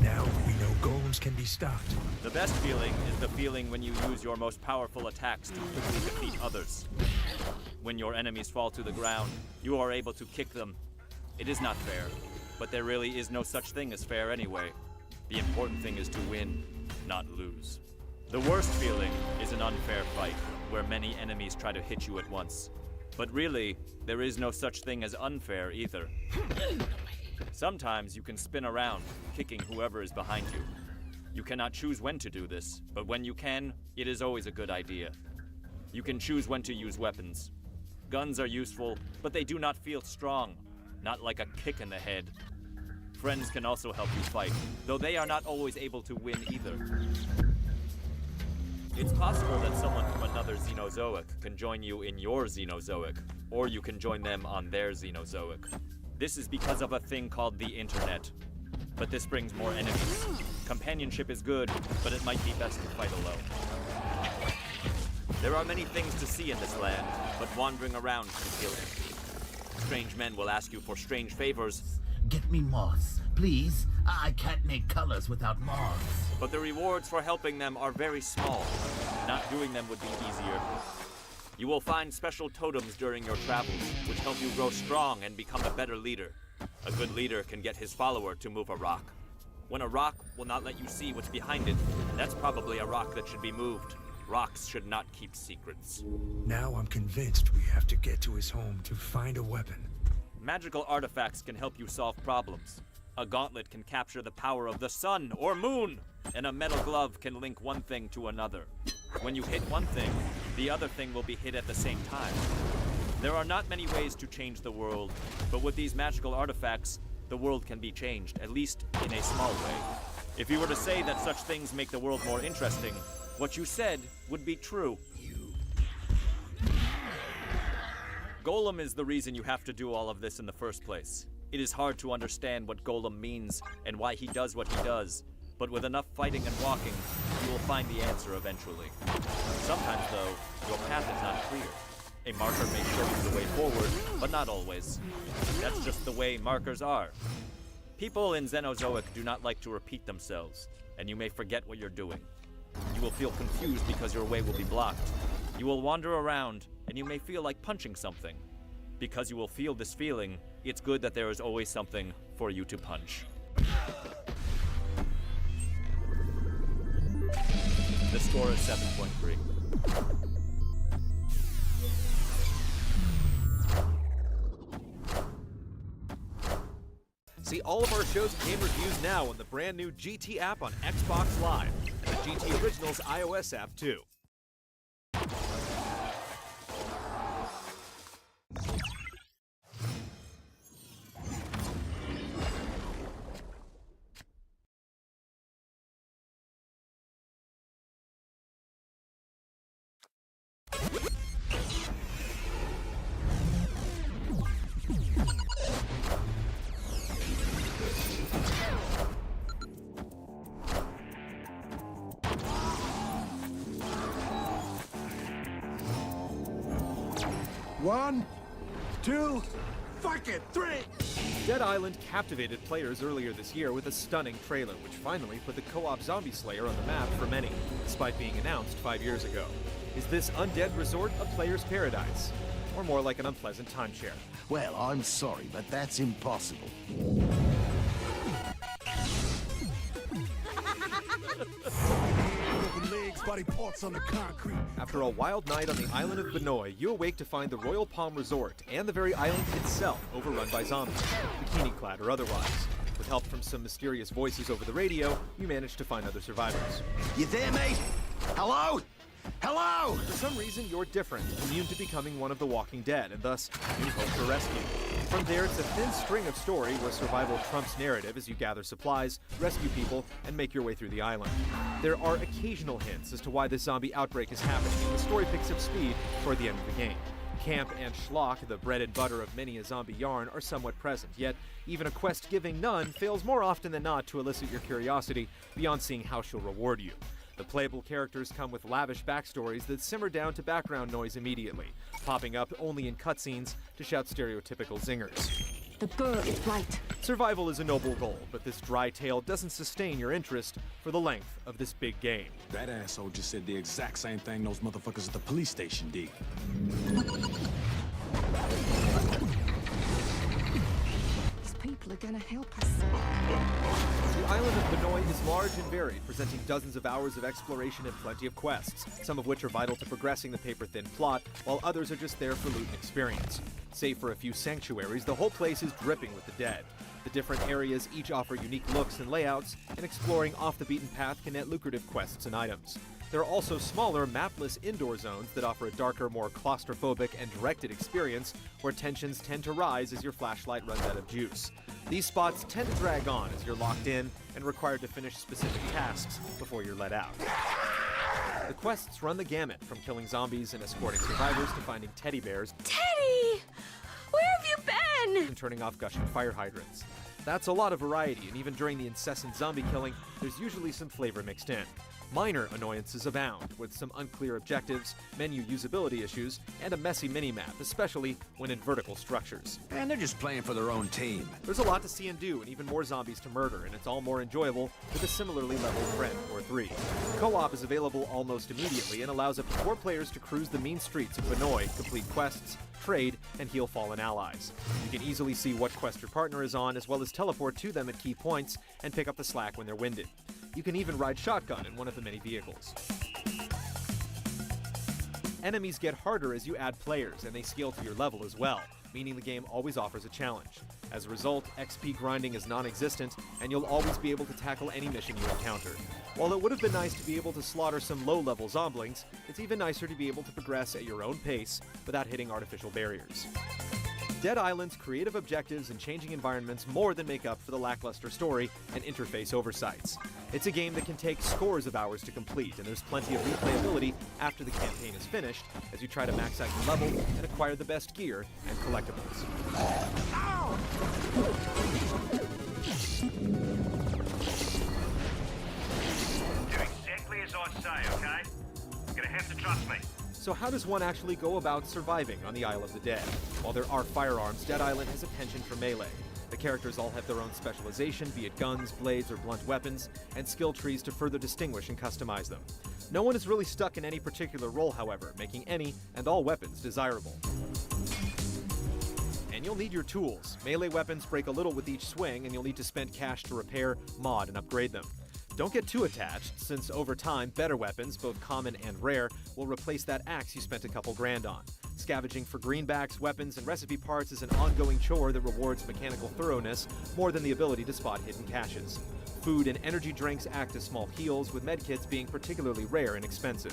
Speaker 25: Now we know golems can be stopped.
Speaker 26: The best feeling is the feeling when you use your most powerful attacks to quickly defeat others. When your enemies fall to the ground, you are able to kick them. It is not fair, but there really is no such thing as fair anyway. The important thing is to win, not lose. The worst feeling is an unfair fight, where many enemies try to hit you at once. But really, there is no such thing as unfair either. Sometimes you can spin around, kicking whoever is behind you. You cannot choose when to do this, but when you can, it is always a good idea. You can choose when to use weapons. Guns are useful, but they do not feel strong, not like a kick in the head. Friends can also help you fight, though they are not always able to win either. It's possible that someone from another Xenozoic can join you in your Xenozoic, or you can join them on their Xenozoic. This is because of a thing called the internet. But this brings more enemies. Companionship is good, but it might be best to fight alone. There are many things to see in this land, but wandering around can feel empty. Strange men will ask you for strange favors.
Speaker 3: Get me moths, please. I can't make colors without moths.
Speaker 26: But the rewards for helping them are very small. Not doing them would be easier. You will find special totems during your travels, which help you grow strong and become a better leader. A good leader can get his follower to move a rock. When a rock will not let you see what's behind it, that's probably a rock that should be moved. Rocks should not keep secrets.
Speaker 25: Now I'm convinced we have to get to his home to find a weapon.
Speaker 26: Magical artifacts can help you solve problems. A gauntlet can capture the power of the sun or moon, and a metal glove can link one thing to another. When you hit one thing, the other thing will be hit at the same time. There are not many ways to change the world, but with these magical artifacts, the world can be changed, at least in a small way. If you were to say that such things make the world more interesting, what you said would be true. Golem is the reason you have to do all of this in the first place. It is hard to understand what Golem means and why he does what he does, but with enough fighting and walking, you will find the answer eventually. Sometimes, though, your path is not clear. A marker may show you the way forward, but not always. That's just the way markers are. People in Xenozoic do not like to repeat themselves, and you may forget what you're doing. You will feel confused because your way will be blocked. You will wander around, and you may feel like punching something. Because you will feel this feeling, it's good that there is always something for you to punch. The score is 7.3.
Speaker 22: See all of our shows and game reviews now on the brand new GT app on Xbox Live, and the GT Originals iOS app too.
Speaker 18: One, two, fuck it, three!
Speaker 22: Dead Island captivated players earlier this year with a stunning trailer, which finally put the co-op Zombie Slayer on the map for many, despite being announced 5 years ago. Is this undead resort a player's paradise? Or more like an unpleasant timeshare?
Speaker 4: Well, I'm sorry, but that's impossible.
Speaker 18: Legs, body parts on the concrete.
Speaker 22: After a wild night on the island of Benoy, you awake to find the Royal Palm Resort and the very island itself overrun by zombies, bikini-clad or otherwise. With With help from some mysterious voices over the radio, you manage to find other survivors.
Speaker 4: You there, mate? Hello? Hello?
Speaker 22: For some reason, you're different, immune to becoming one of the Walking Dead, and thus, you hope for rescue. From there, it's a thin string of story where survival trumps narrative as you gather supplies, rescue people, and make your way through the island. There are occasional hints as to why this zombie outbreak is happening, and the story picks up speed toward the end of the game. Camp and schlock, the bread and butter of many a zombie yarn, are somewhat present, yet even a quest-giving nun fails more often than not to elicit your curiosity beyond seeing how she'll reward you. The playable characters come with lavish backstories that simmer down to background noise immediately, popping up only in cutscenes to shout stereotypical zingers.
Speaker 1: The girl is right.
Speaker 22: Survival is a noble goal, but this dry tale doesn't sustain your interest for the length of this big game.
Speaker 5: That asshole just said the exact same thing those motherfuckers at the police station did.
Speaker 1: These people are gonna help us.
Speaker 22: The island of Benoit is large and varied, presenting dozens of hours of exploration and plenty of quests, some of which are vital to progressing the paper-thin plot, while others are just there for loot and experience. Save for a few sanctuaries, the whole place is dripping with the dead. The different areas each offer unique looks and layouts, and exploring off the beaten path can net lucrative quests and items. There are also smaller, mapless indoor zones that offer a darker, more claustrophobic and directed experience, where tensions tend to rise as your flashlight runs out of juice. These spots tend to drag on as you're locked in and required to finish specific tasks before you're let out. The quests run the gamut, from killing zombies and escorting survivors to finding teddy bears.
Speaker 1: Teddy! Where have you been?
Speaker 22: And turning off gushing fire hydrants. That's a lot of variety, and even during the incessant zombie killing, there's usually some flavor mixed in. Minor annoyances abound, with some unclear objectives, menu usability issues, and a messy minimap, especially when in vertical structures.
Speaker 5: And they're just playing for their own team.
Speaker 22: There's a lot to see and do, and even more zombies to murder, and it's all more enjoyable with a similarly leveled friend or three. Co-op is available almost immediately and allows up to 4 players to cruise the mean streets of Benoit, complete quests, trade, and heal fallen allies. You can easily see what quest your partner is on, as well as teleport to them at key points and pick up the slack when they're winded. You can even ride shotgun in one of the many vehicles. Enemies get harder as you add players, and they scale to your level as well, meaning the game always offers a challenge. As a result, XP grinding is non-existent, and you'll always be able to tackle any mission you encounter. While it would have been nice to be able to slaughter some low-level zomblings, it's even nicer to be able to progress at your own pace without hitting artificial barriers. Dead Island's creative objectives and changing environments more than make up for the lackluster story and interface oversights. It's a game that can take scores of hours to complete, and there's plenty of replayability after the campaign is finished as you try to max out your level and acquire the best gear and collectibles.
Speaker 9: Do exactly as I say, okay? You're gonna have to trust me.
Speaker 22: So how does one actually go about surviving on the Isle of the Dead? While there are firearms, Dead Island has a penchant for melee. The characters all have their own specialization, be it guns, blades, or blunt weapons, and skill trees to further distinguish and customize them. No one is really stuck in any particular role, however, making any and all weapons desirable. And you'll need your tools. Melee weapons break a little with each swing, and you'll need to spend cash to repair, mod, and upgrade them. Don't get too attached, since over time, better weapons, both common and rare, will replace that axe you spent a couple grand on. Scavenging for greenbacks, weapons, and recipe parts is an ongoing chore that rewards mechanical thoroughness more than the ability to spot hidden caches. Food and energy drinks act as small heals, with medkits being particularly rare and expensive.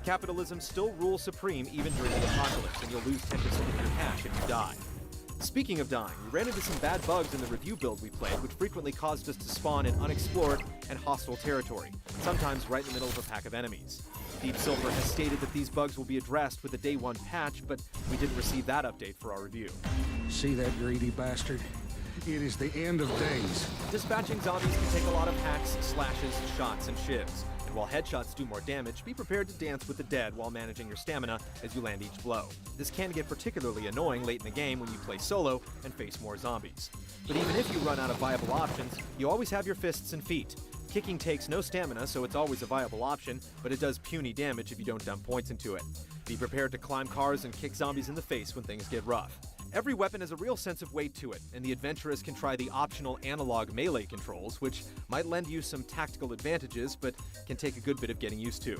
Speaker 22: Capitalism still rules supreme even during the apocalypse, and you'll lose 10% of your cash if you die. Speaking of dying, we ran into some bad bugs in the review build we played, which frequently caused us to spawn in unexplored and hostile territory, sometimes right in the middle of a pack of enemies. Deep Silver has stated that these bugs will be addressed with a Day 1 patch, but we didn't receive that update for our review.
Speaker 13: See that greedy bastard? It is the end of days.
Speaker 22: Dispatching zombies can take a lot of hacks, slashes, shots, and shivs. And while headshots do more damage, be prepared to dance with the dead while managing your stamina as you land each blow. This can get particularly annoying late in the game when you play solo and face more zombies. But even if you run out of viable options, you always have your fists and feet. Kicking takes no stamina, so it's always a viable option, but it does puny damage if you don't dump points into it. Be prepared to climb cars and kick zombies in the face when things get rough. Every weapon has a real sense of weight to it, and the adventurous can try the optional analog melee controls, which might lend you some tactical advantages, but can take a good bit of getting used to.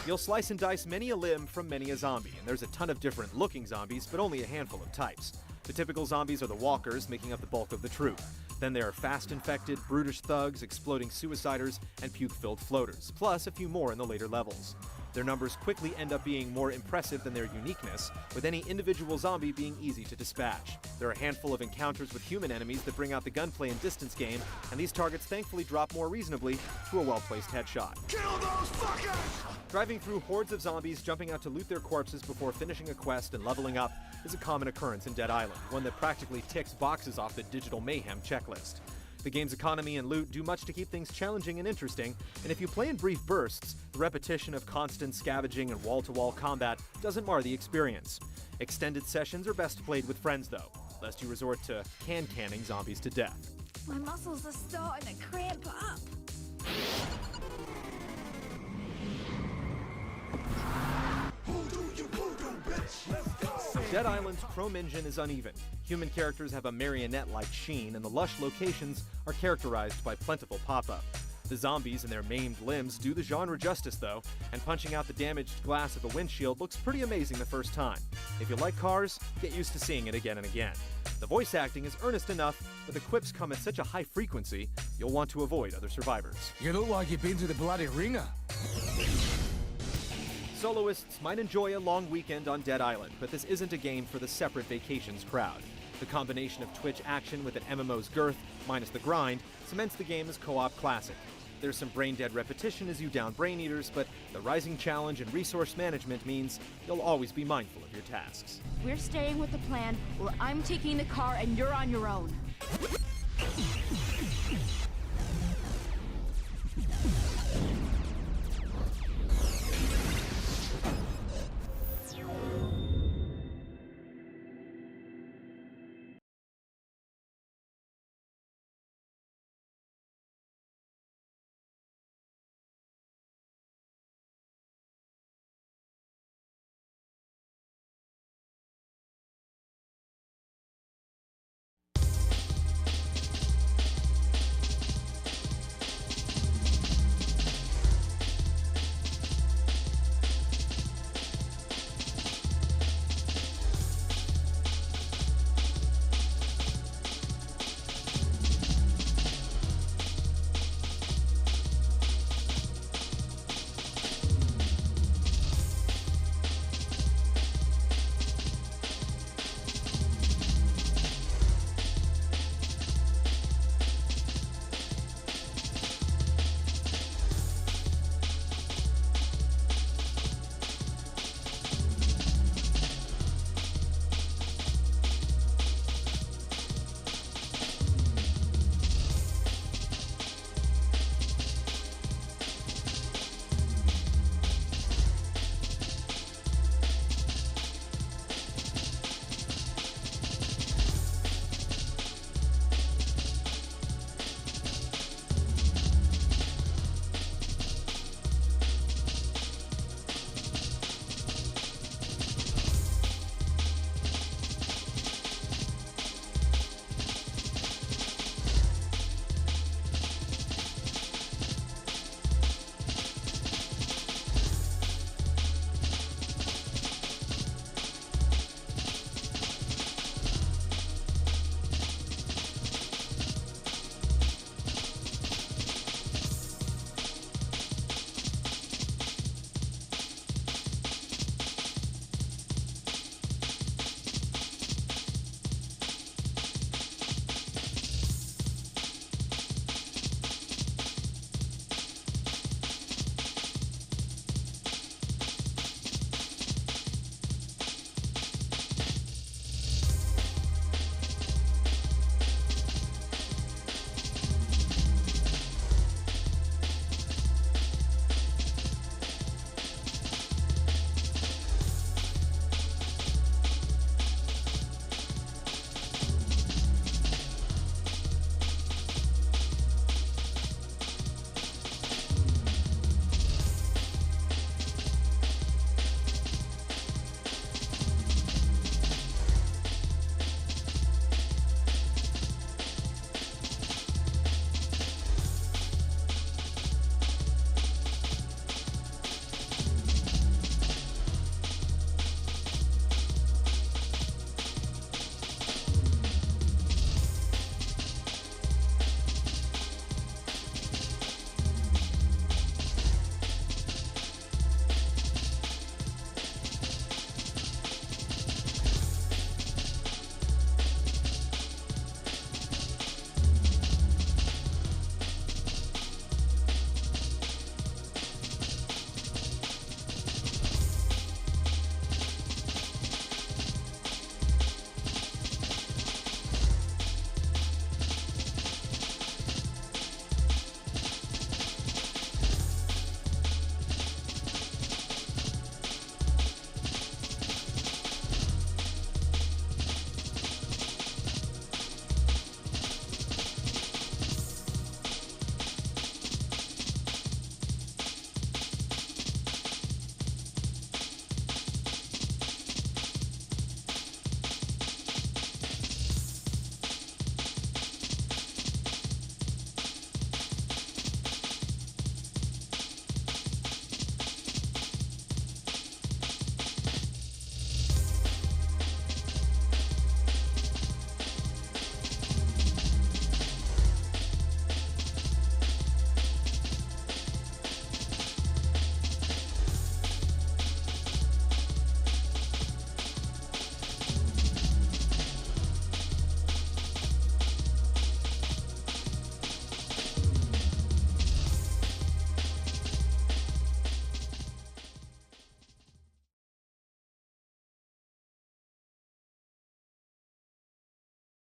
Speaker 22: You'll slice and dice many a limb from many a zombie, and there's a ton of different looking zombies, but only a handful of types. The typical zombies are the walkers, making up the bulk of the troop. Then there are fast-infected, brutish thugs, exploding suiciders, and puke-filled floaters, plus a few more in the later levels. Their numbers quickly end up being more impressive than their uniqueness, with any individual zombie being easy to dispatch. There are a handful of encounters with human enemies that bring out the gunplay and distance game, and these targets thankfully drop more reasonably to a well-placed headshot.
Speaker 4: Kill those fuckers!
Speaker 22: Driving through hordes of zombies, jumping out to loot their corpses before finishing a quest and leveling up is a common occurrence in Dead Island, one that practically ticks boxes off the digital mayhem checklist. The game's economy and loot do much to keep things challenging and interesting, and if you play in brief bursts, the repetition of constant scavenging and wall-to-wall combat doesn't mar the experience. Extended sessions are best played with friends, though, lest you resort to canning zombies to death.
Speaker 1: My muscles are starting to cramp up.
Speaker 22: Dead Island's Chrome engine is uneven. Human characters have a marionette-like sheen, and the lush locations are characterized by plentiful pop-up. The zombies and their maimed limbs do the genre justice, though, and punching out the damaged glass of a windshield looks pretty amazing the first time. If you like cars, get used to seeing it again and again. The voice acting is earnest enough, but the quips come at such a high frequency, you'll want to avoid other survivors.
Speaker 13: You look like you've been to the bloody ringer.
Speaker 22: Soloists might enjoy a long weekend on Dead Island, but this isn't a game for the separate vacations crowd. The combination of Twitch action with an MMO's girth, minus the grind, cements the game as co-op classic. There's some brain-dead repetition as you down brain eaters, but the rising challenge and resource management means you'll always be mindful of your tasks.
Speaker 1: We're staying with the plan, or I'm taking the car and you're on your own.